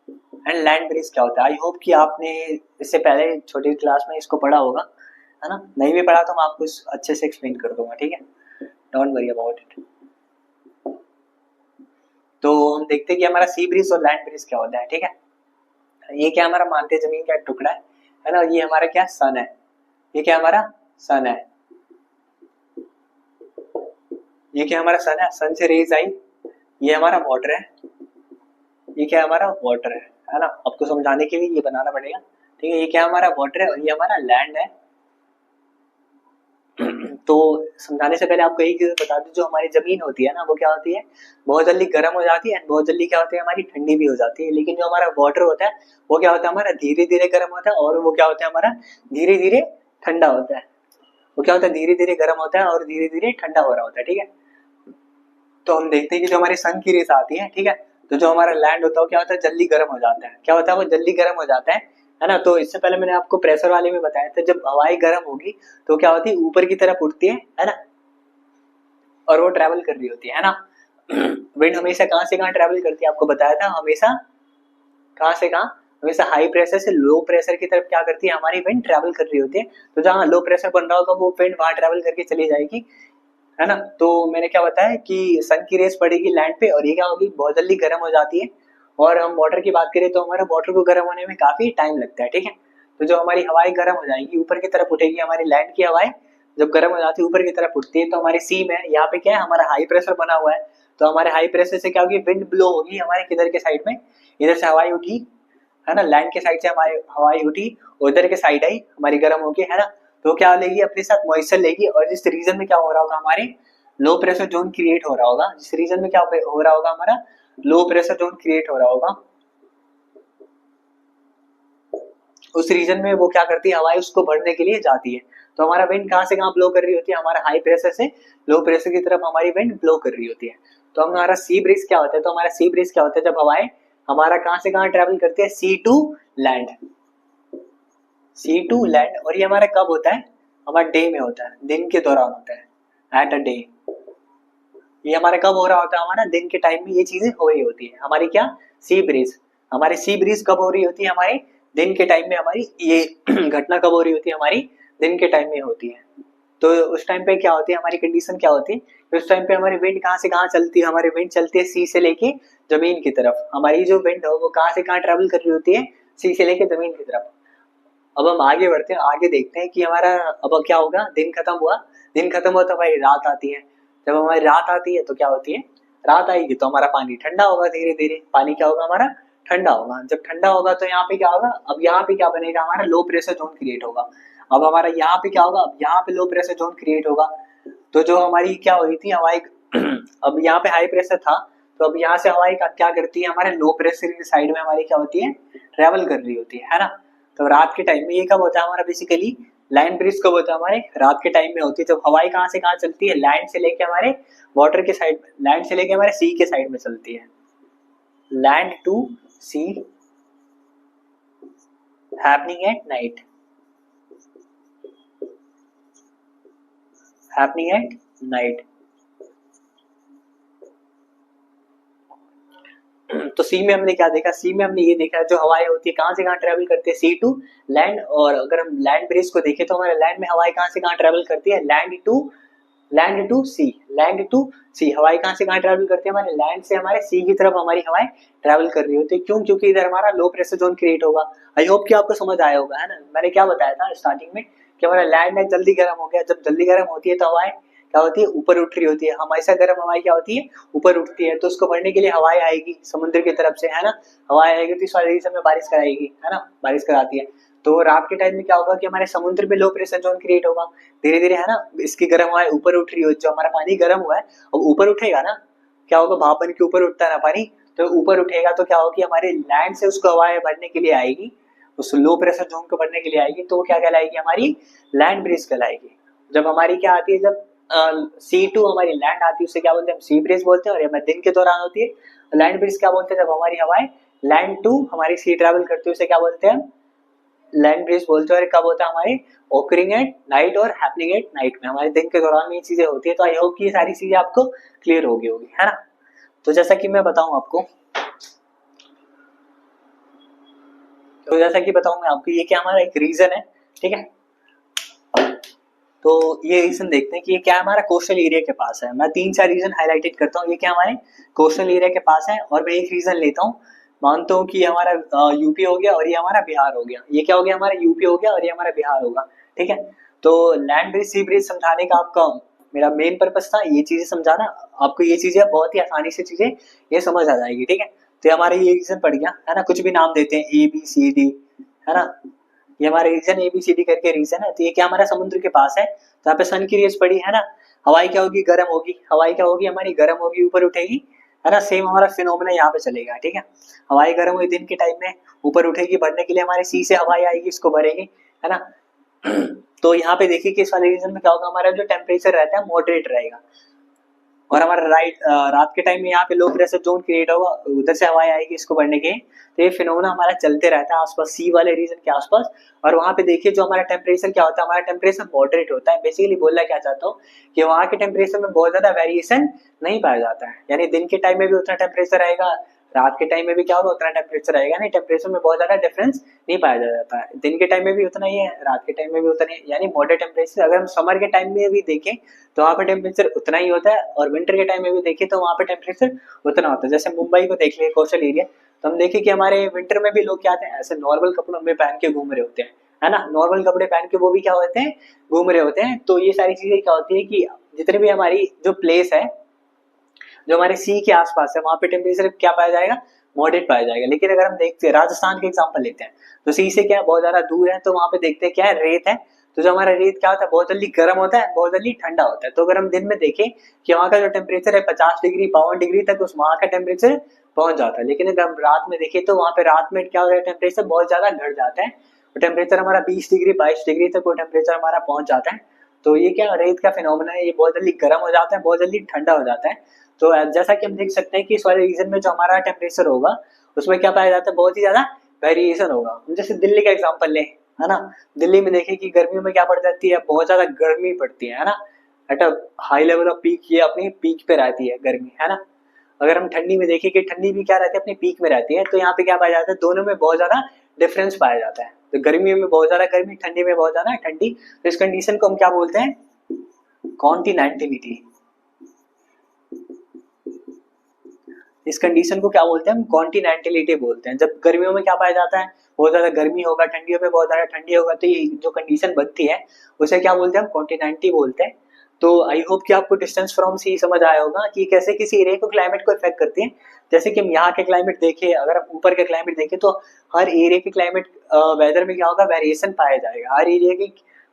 एंड लैंड ब्रिज क्या होता है। आई होप कि आपने इससे पहले छोटी क्लास में इसको पढ़ा होगा, है ना। नहीं भी पढ़ा तो मैं आपको अच्छे से एक्सप्लेन कर दूंगा। ठीक है, डोंट वरी अबाउट इट। तो हम देखते हैं कि हमारा सी ब्रिज और लैंड ब्रिज क्या होता है। ठीक है, ये क्या हमारा मानते जमीन का एक टुकड़ा है ना। ये हमारा क्या सन है, ये क्या हमारा सन है, ये क्या हमारा सन है, सन से रेज आई, ये हमारा वाटर है, ये क्या हमारा वाटर है ना। आपको समझाने के लिए ये बनाना पड़ेगा। ठीक है, ये क्या हमारा वाटर है और ये हमारा लैंड है। तो समझाने से पहले आपको एक चीज बता दूं, जो हमारी जमीन होती है ना वो क्या होती है, बहुत जल्दी गर्म हो जाती है, बहुत जल्दी क्या होती है, हमारी ठंडी भी हो जाती है। लेकिन जो हमारा वाटर होता है वो क्या होता है, हमारा धीरे धीरे गर्म होता है, और वो क्या होता है, हमारा धीरे धीरे ठंडा होता है। वो क्या होता है, धीरे धीरे गर्म होता है और धीरे धीरे ठंडा हो रहा होता है। ठीक है, तो हम देखते हैं कि जो हमारी सन की रेस आती है, ठीक है, तो जो हमारा लैंड होता है वो क्या होता है, जल्दी गर्म हो जाता है। क्या होता है, वो जल्दी गर्म हो जाता है ना। तो इससे पहले मैंने आपको प्रेशर वाले में बताया था, जब हवाएं गर्म होगी तो क्या होती है, ऊपर की तरफ उठती है ना, और वो ट्रेवल कर रही होती है ना। विंड हमेशा कहाँ से कहाँ ट्रेवल करती है, आपको बताया था, हमेशा कहाँ से कहाँ, हमेशा हाई प्रेशर से लो प्रेशर की तरफ क्या करती है, हमारी विंड ट्रेवल कर रही होती है। तो जहाँ लो प्रेशर बन रहा होगा वो विंड वहां ट्रेवल करके चली जाएगी, है ना। तो मैंने क्या बताया कि सन की रेस पड़ेगी लैंड पे, और ये क्या होगी, बहुत जल्दी गर्म हो जाती है। और हम वाटर की बात करें तो हमारे वाटर को गर्म होने में काफी टाइम लगता है। ठीक है, तो जो हमारी हवाएं गर्म हो जाएगी, ऊपर की तरफ उठेगी, हमारी लैंड की हवाएं जब गर्म हो जाती है ऊपर की तरफ उठती है, तो हमारे सी में यहाँ पे क्या है, हमारा हाई प्रेशर बना हुआ है। तो हमारे हाई प्रेशर से क्या होगी, विंड ब्लो होगी हमारे किधर के साइड में, इधर से हवाएं उठी, है ना, लैंड के साइड से हमारी हवाएं उठी, उधर के साइड आई हमारी गर्म होगी, है ना। तो क्या लेगी, अपने साथ मॉइस्चर लेगी, और जिस रीजन में क्या हो रहा होगा, हमारे लो प्रेशर जोन क्रिएट हो रहा होगा, जिस रीजन में क्या हो रहा होगा, हमारा लो प्रेशर जोन क्रिएट हो रहा होगा, उस रीजन में वो क्या करती है, हवाएं उसको भरने के लिए जाती है। तो हमारा विंड कहाँ से कहाँ ब्लो कर रही होती है, हमारा हाई प्रेशर से लो प्रेशर की तरफ हमारी विंड ब्लो कर रही होती है। तो हमारा सी ब्रिज क्या होता है, तो हमारा सी ब्रिज क्या होता है, जब हवाएं हमारा कहाँ से कहाँ ट्रेवल करती है, sea to land, sea to land. और ये हमारा कब होता है, हमारा डे में होता है, दिन के दौरान होता है, एट अ डे। ये हमारा कब हो रहा होता है, हमारा दिन के टाइम में ये चीजें हो रही होती है। हमारी क्या, सी ब्रीज, हमारी सी ब्रीज कब हो रही होती है, हमारे दिन के टाइम में। हमारी ये घटना कब हो रही होती है, हमारी दिन के टाइम में होती है। तो उस टाइम पे क्या होती है, हमारी कंडीशन क्या होती है, उस टाइम पे हमारी विंड कहाँ से कहाँ चलती है, हमारी विंड चलती है सी से लेके जमीन की तरफ। हमारी जो विंड हो वो कहाँ से कहाँ ट्रेवल कर रही होती है, सी से लेके जमीन की तरफ। अब हम आगे बढ़ते हैं, आगे देखते हैं कि हमारा अब क्या होगा, दिन खत्म हुआ, दिन खत्म हुआ तो हमारी रात आती है। जब हमारी रात आती है तो क्या होती है, रात आएगी तो हमारा पानी ठंडा होगा, धीरे धीरे पानी क्या होगा, हमारा ठंडा होगा। जब ठंडा होगा तो यहाँ पे क्या होगा, अब यहाँ पे क्या बनेगा, हमारा लो प्रेशर जोन क्रिएट होगा। अब हमारा यहाँ पे क्या होगा, अब यहाँ पे लो प्रेशर जोन क्रिएट होगा। तो जो हमारी क्या हुई थी हवाई अब यहाँ पे हाई प्रेशर था, तो अब यहाँ से हवाई क्या करती है, हमारे लो प्रेशर की साइड में हमारी क्या होती है, ट्रेवल कर रही होती है ना। तो रात के टाइम में ये कब होता है हमारा, बेसिकली लैंड ब्रीज कब होता है, हमारे रात के टाइम में होती है। जब हवाई कहाँ से कहाँ चलती है, लैंड से लेके हमारे वाटर के साइड, लैंड से लेके हमारे सी के साइड में चलती है। Land to sea happening at night, happening at night. तो सी में हमने क्या देखा, सी में हमने ये देखा जो हवाएं होती है कहाँ से कहाँ ट्रेवल करती है, सी टू लैंड। और अगर हम लैंड ब्रिज को देखें तो हमारे लैंड में हवाएं कहाँ से कहाँ ट्रेवल करती है, land to sea, land to sea. हवाएं कहाँ से कहाँ ट्रेवल करती है, हमारे लैंड से हमारे सी की तरफ हमारी हवाएं ट्रेवल कर रही होती है। क्यों, क्योंकि इधर हमारा लो प्रेशर जोन क्रिएट होगा। आई होप कि आपको समझ आया होगा, है ना। मैंने क्या बताया था स्टार्टिंग में कि हमारा लैंड है जल्दी गर्म हो गया। जब जल्दी गर्म होती है तो हवाएं क्या होती है, ऊपर उठ रही होती है। हमेशा गर्म हवाएं क्या होती है, ऊपर उठती है। तो उसको भरने के लिए हवाएं आएगी समुद्र की तरफ से, है ना। हवाएं आएगी तो इस वाले रीजन में बारिश कराएगी, है ना, बारिश कराती है। तो रात के टाइम में क्या होगा कि हमारे समुद्र में लो प्रेशर जोन क्रिएट होगा धीरे धीरे, है ना। इसकी गर्म हवाएं ऊपर उठ रही हो, जो हमारा पानी गर्म हुआ है अब ऊपर उठेगा ना, क्या होगा, भाप बन के ऊपर उठता है ना पानी, तो ऊपर उठेगा तो क्या होगी, हमारे लैंड से उसको हवाएं भरने के लिए आएगी, उस लो प्रेशर जोन को भरने के लिए आएगी। तो वो क्या कहलाएगी, हमारी लैंड ब्रिज कहलाएगी। जब हमारी क्या आती है, जब C2 हमारी लैंड आती है उसे क्या बोलते हैं, हम सी ब्रिज बोलते हैं। और ये दिन के दौरान होती है। लैंड ब्रिज क्या बोलते हैं, जब हमारी हवाएं लैंड टू हमारी सी ट्रेवल करती है उसे क्या बोलते हैं, लैंड ब्रिज बोलते हैं। और कब होता है, हमारे ओकरिंग एट नाइट और हैपनिंग एट नाइट में, हमारे दिन के दौरान में ये चीजें होती है। तो आई होप कि ये सारी चीजें आपको क्लियर होगी, है ना। तो जैसा कि मैं बताऊं आपको, तो जैसा कि बताऊं मैं आपको, ये क्या हमारा एक रीजन है, ठीक है। तो ये रीजन देखते हैं कि ये क्या हमारा कोस्टल एरिया के पास है। मैं 3-4 रीजन हाईलाइटेड करता हूँ। ये क्या हमारे कोस्टल एरिया के पास है। और मैं एक रीजन लेता हूँ, मानता हूँ कि हमारा यूपी हो गया और ये हमारा बिहार हो गया। ये क्या हो गया, हमारा यूपी हो गया और ये हमारा बिहार होगा, ठीक है। तो लैंड ब्रिज सी ब्रिज समझाने का आपका मेरा मेन पर्पस था ये चीजें समझाना। आपको ये चीजें बहुत ही आसानी से चीजें ये समझ आ जाएगी, ठीक है। तो ये हमारे ये रीजन पड़ गया, है ना। कुछ भी नाम देते हैं ABCD, है ना। ये हमारा रीजन ABCD करके रीजन है। तो ये क्या हमारा समुद्र के पास है, तो यहाँ पे सन की रेस पड़ी, है ना। हवाई क्या होगी, गर्म होगी। हवाई क्या होगी, हमारी गर्म होगी, ऊपर उठेगी, है ना। सेम हमारा फिनोमेना यहाँ पे चलेगा, ठीक है। हवाई गर्म हुई दिन के टाइम में, ऊपर उठेगी, भरने के लिए हमारे सी से हवाई आएगी, इसको भरेगी, है ना। तो यहाँ पे देखिए कि इस वाले रीजन में क्या होगा, हमारा जो टेम्परेचर रहता है मॉडरेट रहेगा। और हमारा रात के टाइम में यहाँ पे लो प्रेशर जोन क्रिएट होगा, उधर से हवाएं आएगी इसको बढ़ने के। तो ये फिनोमेना हमारा चलते रहता है आसपास, सी वाले रीजन के आसपास। और वहां पे देखिए जो हमारा टेम्परेचर क्या होता है, हमारा टेम्परेचर मॉडरेट होता है। बेसिकली बोलना क्या चाहता हूँ कि वहाँ के टेम्परेचर में बहुत ज्यादा वेरिएशन नहीं पाया जाता है। यानी दिन के टाइम में भी उतना टेम्परेचर रहेगा, रात के टाइम में भी क्या होगा उतना टेम्परेचर रहेगा। नहीं, टेम्परेचर में बहुत ज्यादा डिफरेंस नहीं पाया जाता है। दिन के टाइम में भी उतना ही है, रात के टाइम में भी उतना ही, यानी मॉडरेट टेम्परेचर। अगर हम समर के टाइम में भी देखें तो वहाँ पे टेम्परेचर उतना ही होता है, और विंटर के टाइम में भी देखें तो वहाँ पे टेम्परेचर उतना होता है। जैसे मुंबई को देख लिया, कोस्टल एरिया, तो हम देखें कि हमारे विंटर में भी लोग क्या आते हैं, ऐसे नॉर्मल कपड़ों में पहन के घूम रहे होते हैं, है ना। नॉर्मल कपड़े पहन के वो भी क्या होते हैं, घूम रहे होते हैं। तो ये सारी चीजें क्या होती है कि जितने भी हमारी जो प्लेस है, जो हमारे सी के आसपास है, वहां पे टेम्परेचर क्या पाया जाएगा, मॉडरेट पाया जाएगा। लेकिन अगर हम देखते हैं राजस्थान के एग्जांपल लेते हैं, तो सी से क्या है, बहुत ज्यादा दूर है, तो वहां पे देखते हैं क्या है, रेत है। तो जो हमारा रेत क्या होता है, बहुत जल्दी गर्म होता है, बहुत जल्दी ठंडा होता है। तो अगर हम दिन में देखें कि वहाँ का जो टेम्परेचर है 50 डिग्री 52 डिग्री तक उस वहाँ का टेम्परेचर पहुंच जाता है। लेकिन अगर हम रात में देखें तो वहाँ पे रात में क्या होता है, टेम्परेचर बहुत ज्यादा घट जाता है। तो टेम्परेचर हमारा 20 डिग्री 22 डिग्री तक वो टेम्परेचर हमारा पहुंच जाता है। तो ये क्या रेत का फिनोमेना है, ये बहुत जल्दी गर्म हो जाता है, बहुत जल्दी ठंडा हो जाता है। तो जैसा कि हम देख सकते हैं कि इस वाले रीजन में जो हमारा टेम्परेचर होगा उसमें क्या पाया जाता है, बहुत ही ज्यादा वेरिएशन होगा। जैसे दिल्ली का एग्जांपल लें, है ना। दिल्ली में देखें कि गर्मियों में क्या पड़ जाती है, बहुत ज्यादा गर्मी पड़ती है ना, at a high level off peak, ये अपनी पीक पे रहती है गर्मी, है ना। अगर हम ठंडी में देखें कि ठंडी भी क्या रहती है, अपनी पीक में रहती है, तो यहाँ पे क्या पाया जाता है, दोनों में बहुत ज्यादा डिफरेंस पाया जाता है। तो गर्मियों में बहुत ज्यादा गर्मी, ठंडी में बहुत ज्यादा ठंडी, तो इस कंडीशन को हम क्या बोलते हैं, कॉन्टिनेंटलिटी। इस कंडीशन को क्या बोलते हैं हम, कॉन्टिनेंटलिटी बोलते हैं। जब गर्मियों में क्या पाया जाता है, बहुत ज्यादा गर्मी होगा, ठंडियों में बहुत ज्यादा ठंडी होगा, तो ये जो कंडीशन बनती है उसे क्या बोलते हैं हम, कॉन्टिनेंटली बोलते हैं। तो आई होप कि आपको डिस्टेंस फ्रॉम सी समझ आया होगा कि कैसे किसी एरिया को क्लाइमेट को इफेक्ट करती है। जैसे कि हम यहाँ के क्लाइमेट देखें, अगर हम ऊपर के क्लाइमेट देखें, तो हर एरिया के क्लाइमेट वेदर में क्या होगा, वेरिएशन पाया जाएगा। हर एरिया के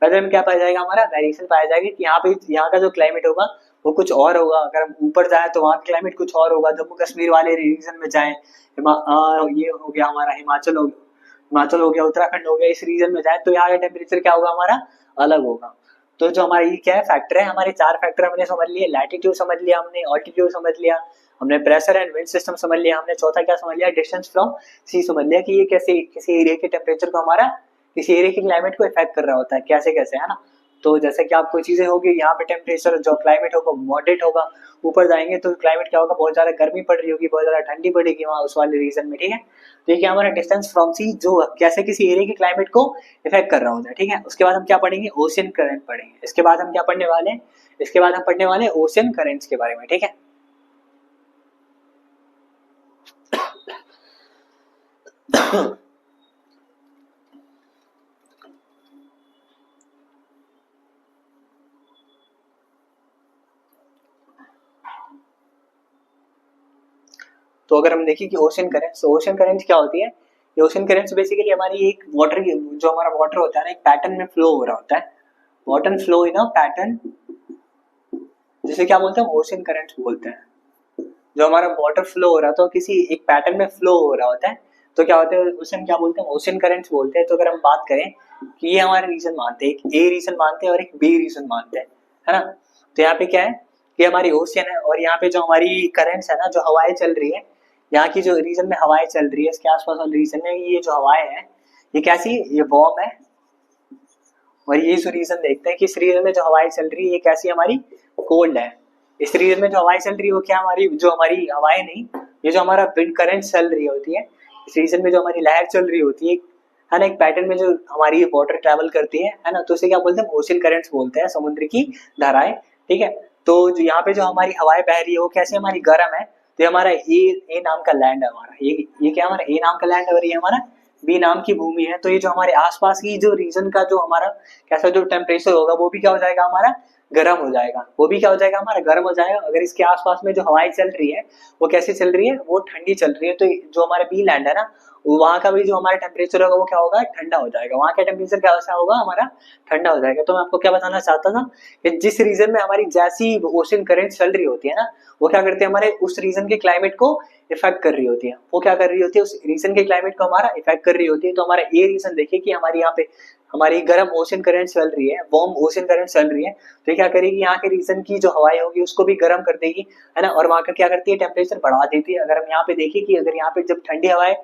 वेदर में क्या पाया जाएगा, हमारा वेरिएशन पाया जाएगा कि यहाँ पे यहाँ का जो क्लाइमेट होगा वो कुछ और होगा। अगर हम ऊपर जाए तो वहाँ का क्लाइमेट कुछ और होगा। जम्मू कश्मीर वाले रीजन में जाए, ये हो गया हमारा हिमाचल हो गया, उत्तराखंड हो गया, इस रीजन में जाए तो यहाँ का टेम्परेचर क्या होगा, हमारा अलग होगा। तो जो हमारा ये क्या है, फैक्टर है, हमारे 4 फैक्टर हमने समझ लिए। लैटिट्यूड समझ लिया हमने, ऑल्टीट्यूड समझ लिया हमने, प्रेशर एंड विंड सिस्टम समझ लिया हमने, चौथा क्या समझ लिया, डिस्टेंस फ्रॉम सी समझ लिया कि ये कैसे किसी एरिया के टेम्परेचर को, हमारा किसी एरिया के क्लाइमेट को इफेक्ट कर रहा होता है, कैसे कैसे, है ना। तो जैसे कि आपको चीजें होगी, यहाँ पे टेम्परेचर जो क्लाइमेट होगा मॉडरेट होगा, ऊपर जाएंगे तो क्लाइमेट क्या होगा, बहुत ज्यादा गर्मी पड़ रही होगी, बहुत ज्यादा ठंडी पड़ेगी वहाँ उस वाले रीजन में, ठीक है। तो ये क्या हमारा डिस्टेंस फ्रॉम सी, जो कैसे किसी एरिया के क्लाइमेट को इफेक्ट कर रहा होता है, ठीक है। उसके बाद हम क्या पढ़ेंगे, ओशियन करंट पढ़ेंगे। इसके बाद हम क्या पढ़ने वाले हैं, इसके बाद हम पढ़ने वाले हैं ओशियन करंट्स के बारे में, ठीक है। तो अगर हम देखें कि ओशन करेंट्स, तो ओशन करेंट्स क्या होती है, ये ओशन करेंट्स बेसिकली हमारी एक वाटर, जो हमारा वाटर होता है ना, एक पैटर्न में फ्लो हो रहा होता है, water flow in a pattern, जिसे क्या बोलते हैं, ओशन करेंट्स बोलते हैं। जो हमारा वाटर फ्लो हो रहा था, तो किसी एक पैटर्न में फ्लो हो रहा होता है, तो क्या होता है, उसे हम क्या बोलते हैं, ओशन करेंट्स बोलते हैं। तो अगर हम बात करें कि ये हमारे रीजन मानते हैं, एक ए रीजन मानते हैं और एक बी रीजन मानते हैं, है ना। तो यहाँ पे क्या है कि हमारी ओशियन है, और यहाँ पे जो हमारी करेंट्स है ना, जो हवाएं चल रही है, यहाँ की जो रीजन में हवाएं चल रही है, इसके आसपास वाले रीजन में ये जो हवाएं हैं, ये कैसी, ये वार्म है। और ये जो रीजन देखते हैं कि इस रीजन में जो हवाएं चल रही है, ये कैसी हमारी, कोल्ड है। इस रीजन में जो हवाएं चल रही है वो क्या, हमारी जो हमारी हवाएं नहीं, ये जो हमारा विंड करंट चल रही होती है, इस रीजन में जो हमारी लहर चल रही होती है ना, एक पैटर्न में जो हमारी वाटर ट्रेवल करती है ना, तो उसे क्या बोलते हैं, ओशियन करंट्स बोलते हैं, समुद्र की धाराएं, ठीक है। तो यहाँ पे जो हमारी हवाएं बह रही है वो कैसे, हमारी गर्म है। तो हमारा ए नाम का लैंड है हमारा, ये क्या हमारा ए नाम का लैंड है, और ये हमारा बी नाम की भूमि है। तो ये जो हमारे आसपास की जो रीजन का जो हमारा कैसा जो टेम्परेचर होगा, वो भी क्या हो जाएगा, हमारा गर्म हो जाएगा, वो भी क्या हो जाएगा, हमारा गर्म हो जाएगा। अगर इसके आसपास में जो हवाएं चल रही है वो कैसे चल रही है, वो ठंडी चल रही है। तो जो हमारा बी लैंड है ना, वहाँ का भी जो हमारा टेम्परेचर होगा वो क्या होगा, ठंडा हो जाएगा। वहाँ का टेम्परेचर क्या होगा, हमारा ठंडा हो जाएगा। तो मैं आपको क्या बताना चाहता था कि जिस रीजन में हमारी जैसी ओशन करंट चल रही होती है ना, वो क्या करते हैं, हमारे उस रीजन के क्लाइमेट को इफेक्ट कर रही होती है। वो क्या कर रही होती है, उस रीजन के क्लाइमेट को हमारा इफेक्ट कर रही होती है। तो हमारा ये रीजन देखिए कि हमारी यहाँ पे हमारी गर्म ओशन करंट चल रही है, वार्म ओशन करंट चल रही है, तो क्या करेगी, यहाँ के रीजन की जो हवाएं होगी उसको भी गर्म कर देगी, है ना। और वहाँ का क्या करती है, टेम्परेचर बढ़ा देती है। अगर हम यहाँ पे देखिए कि अगर यहाँ पे जब ठंडी हवाएं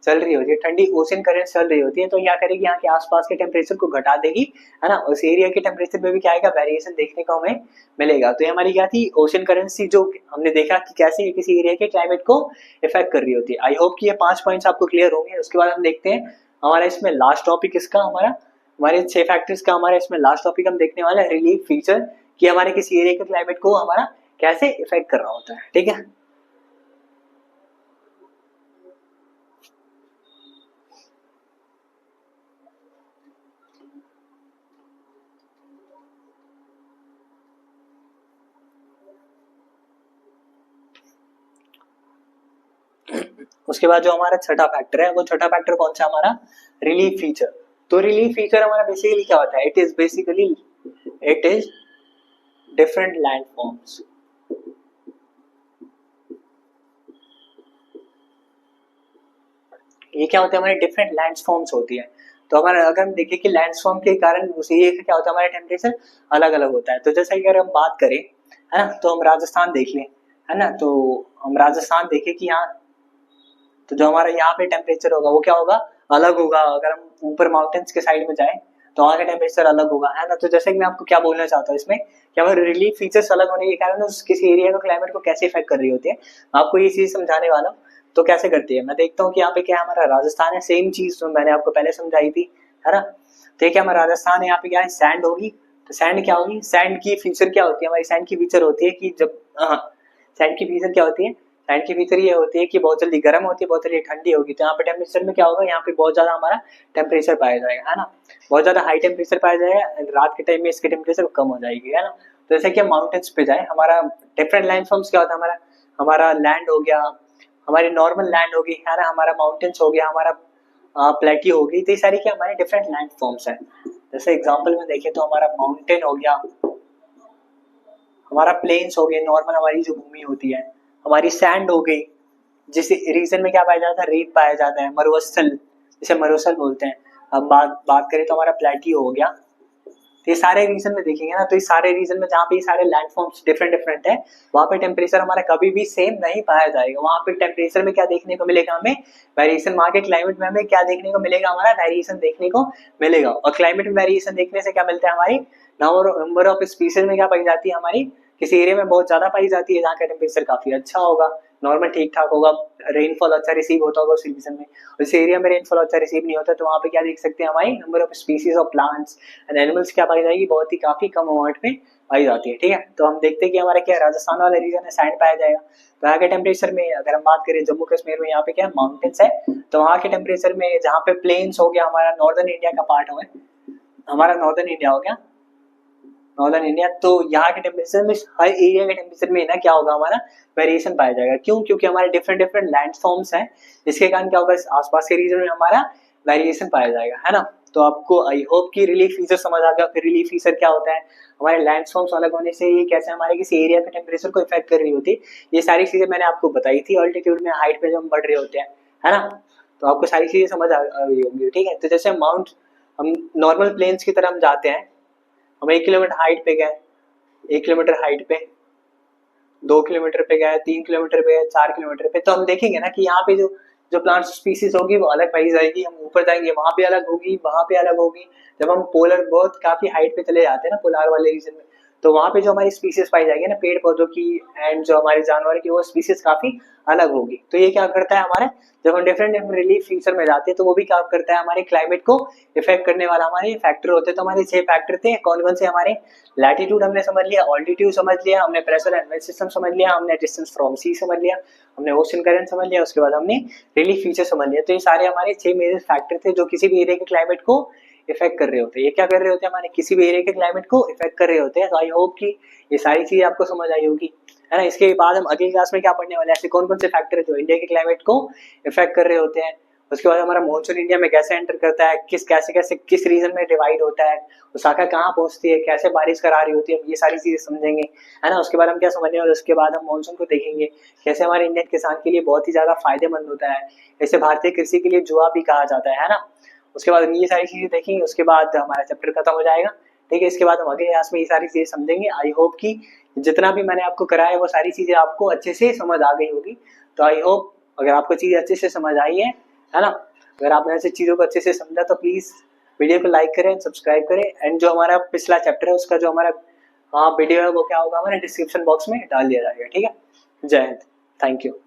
चल रही होती है, ठंडी ओशन करंट चल रही होती है, तो क्या करेगी, यहाँ के आसपास के टेम्परेचर को घटा देगी, है ना। उस एरिया के टेम्परेचर में भी क्या आएगा, वेरिएशन देखने को हमें मिलेगा। तो ये हमारी क्या थी, ओशन करंट थी, जो हमने देखा कि कैसे किसी एरिया के क्लाइमेट को इफेक्ट कर रही होती है। आई होप कि ये 5 पॉइंट्स आपको क्लियर होंगे। उसके बाद हम देखते हैं हमारा इसमें लास्ट टॉपिक इसका, हमारे 6 फैक्टर्स का हमारा इसमें लास्ट टॉपिक हम देखने वाले हैं, रिलीफ फीचर, कि हमारे किसी एरिया के क्लाइमेट को हमारा कैसे इफेक्ट कर रहा होता है, ठीक है। उसके बाद जो हमारा छठा फैक्टर है, वो छठा फैक्टर कौन सा, हमारा रिलीफ फीचर। तो रिलीफ फीचर हमारा बेसिकली क्या होता है, इट इज डिफरेंट लैंडफॉर्म्स। ये क्या होता है, हमारे डिफरेंट लैंडफॉर्म्स होती है। तो हमारा अगर हम देखें कि लैंडफॉर्म के कारण उसे ये क्या होता है, हमारा टेम्परेचर अलग अलग होता है। तो जैसे अगर हम बात करें, है ना, तो हम राजस्थान देख लें, है ना। तो हम राजस्थान देखें कि यहाँ, तो जो हमारा यहाँ पे टेम्परेचर होगा वो क्या होगा, अलग होगा, अगर हम ऊपर माउंटेन्स के साइड में जाए तो वहाँ का टेम्परेचर अलग होगा, है ना। तो जैसे कि मैं आपको क्या बोलना चाहता हूँ इसमें कि हमारे रिलीफ फीचर्स अलग होने के कारण उस किसी एरिया का क्लाइमेट को कैसे इफेक्ट कर रही होती है, आपको ये चीज समझाने वाला हूँ। तो कैसे करती है, मैं देखता हूँ कि यहाँ पे क्या हमारा राजस्थान है, सेम चीज जो मैंने आपको पहले समझाई थी, है ना। तो क्या हमारा राजस्थान है, यहाँ पे क्या है, सैंड होगी। तो सैंड क्या होगी, सैंड की फीचर क्या होती है, हमारी सैंड की फीचर होती है कि जब सैंड की फीचर क्या होती है, सैंड की फीचर ये होती है कि बहुत जल्दी गर्म होती है, बहुत जल्दी ठंडी होगी। तो यहाँ पे टेम्परेचर में क्या होगा, यहाँ पे बहुत ज्यादा हमारा टेम्परेचर पाया जाएगा, है ना। बहुत ज्यादा हाई टेम्परेचर पाया जाएगा, रात के टाइम में इसकी टेम्परेचर कम हो जाएगी, है ना। तो जैसे कि हम माउंटेन्स पे जाए, हमारा डिफरेंट लैंड फॉर्म्स क्या होता है, हमारा हमारा लैंड हो गया, हमारी नॉर्मल लैंड होगी, है ना, हमारा माउंटेन्स हो गया, हमारा प्लेटी होगी। तो ये सारी क्या हमारे डिफरेंट लैंड फॉर्म्स है। जैसे एग्जांपल में देखें तो हमारा माउंटेन हो गया, हमारा प्लेन्स हो गए, नॉर्मल हमारी जो भूमि होती है, हमारी सैंड हो गई, जिस रीजन में क्या पाया जाता है, रेत पाया जाता है, मरुस्थल जिसे मरुस्थल बोलते हैं। अब बात करें तो हमारा प्लेटियो हो गया। तो ये सारे रीजन में देखेंगे ना, तो इस सारे रीजन में जहाँ पे ये सारे लैंडफॉर्म्स डिफरेंट डिफरेंट है, वहाँ पे टेम्परेचर हमारा कभी भी सेम नहीं पाया जाएगा। वहाँ पे टेम्परेचर में क्या देखने को मिलेगा, हमें वेरिएशन। वहाँ के क्लाइमेट में हमें क्या देखने को मिलेगा, हमारा वेरिएशन देखने को मिलेगा। और क्लाइमेट में वेरिएशन देखने से क्या मिलता है, हमारी नंबर ऑफ स्पीसीज में क्या पाई जाती है, हमारी किसी एरिया में बहुत ज्यादा पाई जाती है जहाँ का टेम्परेचर काफी अच्छा होगा, नॉर्मल ठीक ठाक होगा, रेनफॉल अच्छा रिसीव होता होगा उस रीजन में। उस एरिया में रेनफॉल अच्छा रिसीव नहीं होता, तो वहाँ पे क्या देख सकते हैं, हमारी number of species of plants and animals क्या पाई जाएगी, बहुत ही काफी कम अमाउंट में पाई जाती है, ठीक है। तो हम देखते हैं कि हमारा क्या राजस्थान वाला रीजन है, सैंड पाया जाएगा। तो यहाँ के टेम्परेचर में अगर हम बात करें, जम्मू कश्मीर में यहाँ पे क्या माउंटेन्स है, तो वहाँ के टेम्परेचर में जहाँ पे प्लेन्स हो गया, हमारा नॉर्दर्न इंडिया का पार्ट हो गया, हमारा नॉर्दर्न इंडिया हो गया, नॉर्दर्न इंडिया, तो यहाँ के टेम्परेचर में हर एरिया के टेम्परेचर में ना क्या होगा, हमारा वेरिएशन पाया जाएगा। क्यों, क्योंकि हमारे डिफरेंट डिफरेंट लैंड फॉर्म्स हैं, जिसके कारण क्या होगा, आसपास के रीजन में हमारा वेरिएशन पाया जाएगा, है ना। तो आपको आई होप कि रिलीफ फीचर समझ आ गया। फिर रिलीफ फीचर क्या होता है, हमारे लैंड फॉर्म्स अलग होने से ये कैसे हमारे किसी एरिया के टेम्परेचर को इफेक्ट कर रही होती है, ये सारी चीजें मैंने आपको बताई थी। ऑल्टीट्यूड में, हाइट पे जब हम बढ़ रहे होते हैं, है ना, तो आपको सारी चीजें समझ आ रही होंगी, ठीक है। तो जैसे हम नॉर्मल प्लेन्स की तरह हम जाते हैं, हम 1 किलोमीटर हाइट पे गए, 1 किलोमीटर हाइट पे, 2 किलोमीटर पे गए, 3 किलोमीटर पे, 4 किलोमीटर पे, तो हम देखेंगे ना कि यहाँ पे जो जो प्लांट स्पीसीज होगी वो अलग पाई जाएगी। हम ऊपर जाएंगे वहां पे अलग होगी, वहां पे अलग होगी। जब हम पोलर बहुत काफी हाइट पे चले जाते हैं ना, पोलार वाले रीजन में, तो वहां पे जो हमारी स्पीसीज पाई जाएगी ना, पेड़ पौधों की एंड जो हमारे जानवर की, वो स्पीसीज काफी अलग होगी। तो ये क्या करता है, हमारे जब हम डिफरेंट डिफरेंट रिलीफ फीचर में जाते हैं, तो वो भी क्या करता है, हमारे क्लाइमेट को इफेक्ट करने वाला हमारे फैक्टर होते हैं। तो हमारे 6 फैक्टर थे, कौन कौन से, हमारे लैटिट्यूड हमने समझ लिया, ऑल्टीट्यूड समझ लिया, हमने प्रेशर एंड वेट सिस्टम समझ लिया, हमने डिस्टेंस फ्रॉम सी समझ लिया, हमने ओशन करंट समझ लिया, उसके बाद हमने रिलीफ फीचर समझ लिया। तो ये सारे हमारे 6 मेजर फैक्टर थे जो किसी भी एरिया के क्लाइमेट को इफेक्ट कर रहे होते हैं। ये क्या कर रहे होते हैं, हमारे किसी भी एरिया के क्लाइमेट को इफेक्ट कर रहे होते हैं। तो आई होप कि ये सारी चीजें आपको समझ आई होगी, है ना। इसके बाद हम अगली क्लास में क्या पढ़ने वाले हैं, ऐसे कौन कौन से फैक्टर है जो इंडिया के क्लाइमेट को इफेक्ट कर रहे होते हैं। उसके बाद हमारा मॉनसून इंडिया में कैसे एंटर करता है, किस रीजन में डिवाइड होता है, वो शाखा कहाँ पहुंचती है, कैसे बारिश करा रही होती है, ये सारी चीजें समझेंगे, है ना। उसके बाद हम क्या समझेंगे, और उसके बाद हम मॉनसून को देखेंगे, कैसे हमारे इंडियन किसान के लिए बहुत ही ज्यादा फायदेमंद होता है, इसे भारतीय कृषि के लिए जुआ भी कहा जाता है ना। उसके बाद हम ये सारी चीजें देखेंगे, उसके बाद हमारा चैप्टर खत्म हो जाएगा, ठीक है। इसके बाद हम अगले क्लास में ये सारी चीजें समझेंगे। आई होप कि जितना भी मैंने आपको कराया वो सारी चीजें आपको अच्छे से समझ आ गई होगी। तो आई होप अगर आपको चीज अच्छे से समझ आई है ना, अगर आपने ऐसी चीजों को अच्छे से समझा तो प्लीज वीडियो को लाइक करें, सब्सक्राइब करें, एंड जो हमारा पिछला चैप्टर है उसका जो हमारा वीडियो है वो क्या होगा, हमारे डिस्क्रिप्शन बॉक्स में डाल दिया जाएगा, ठीक है। जय हिंद, थैंक यू।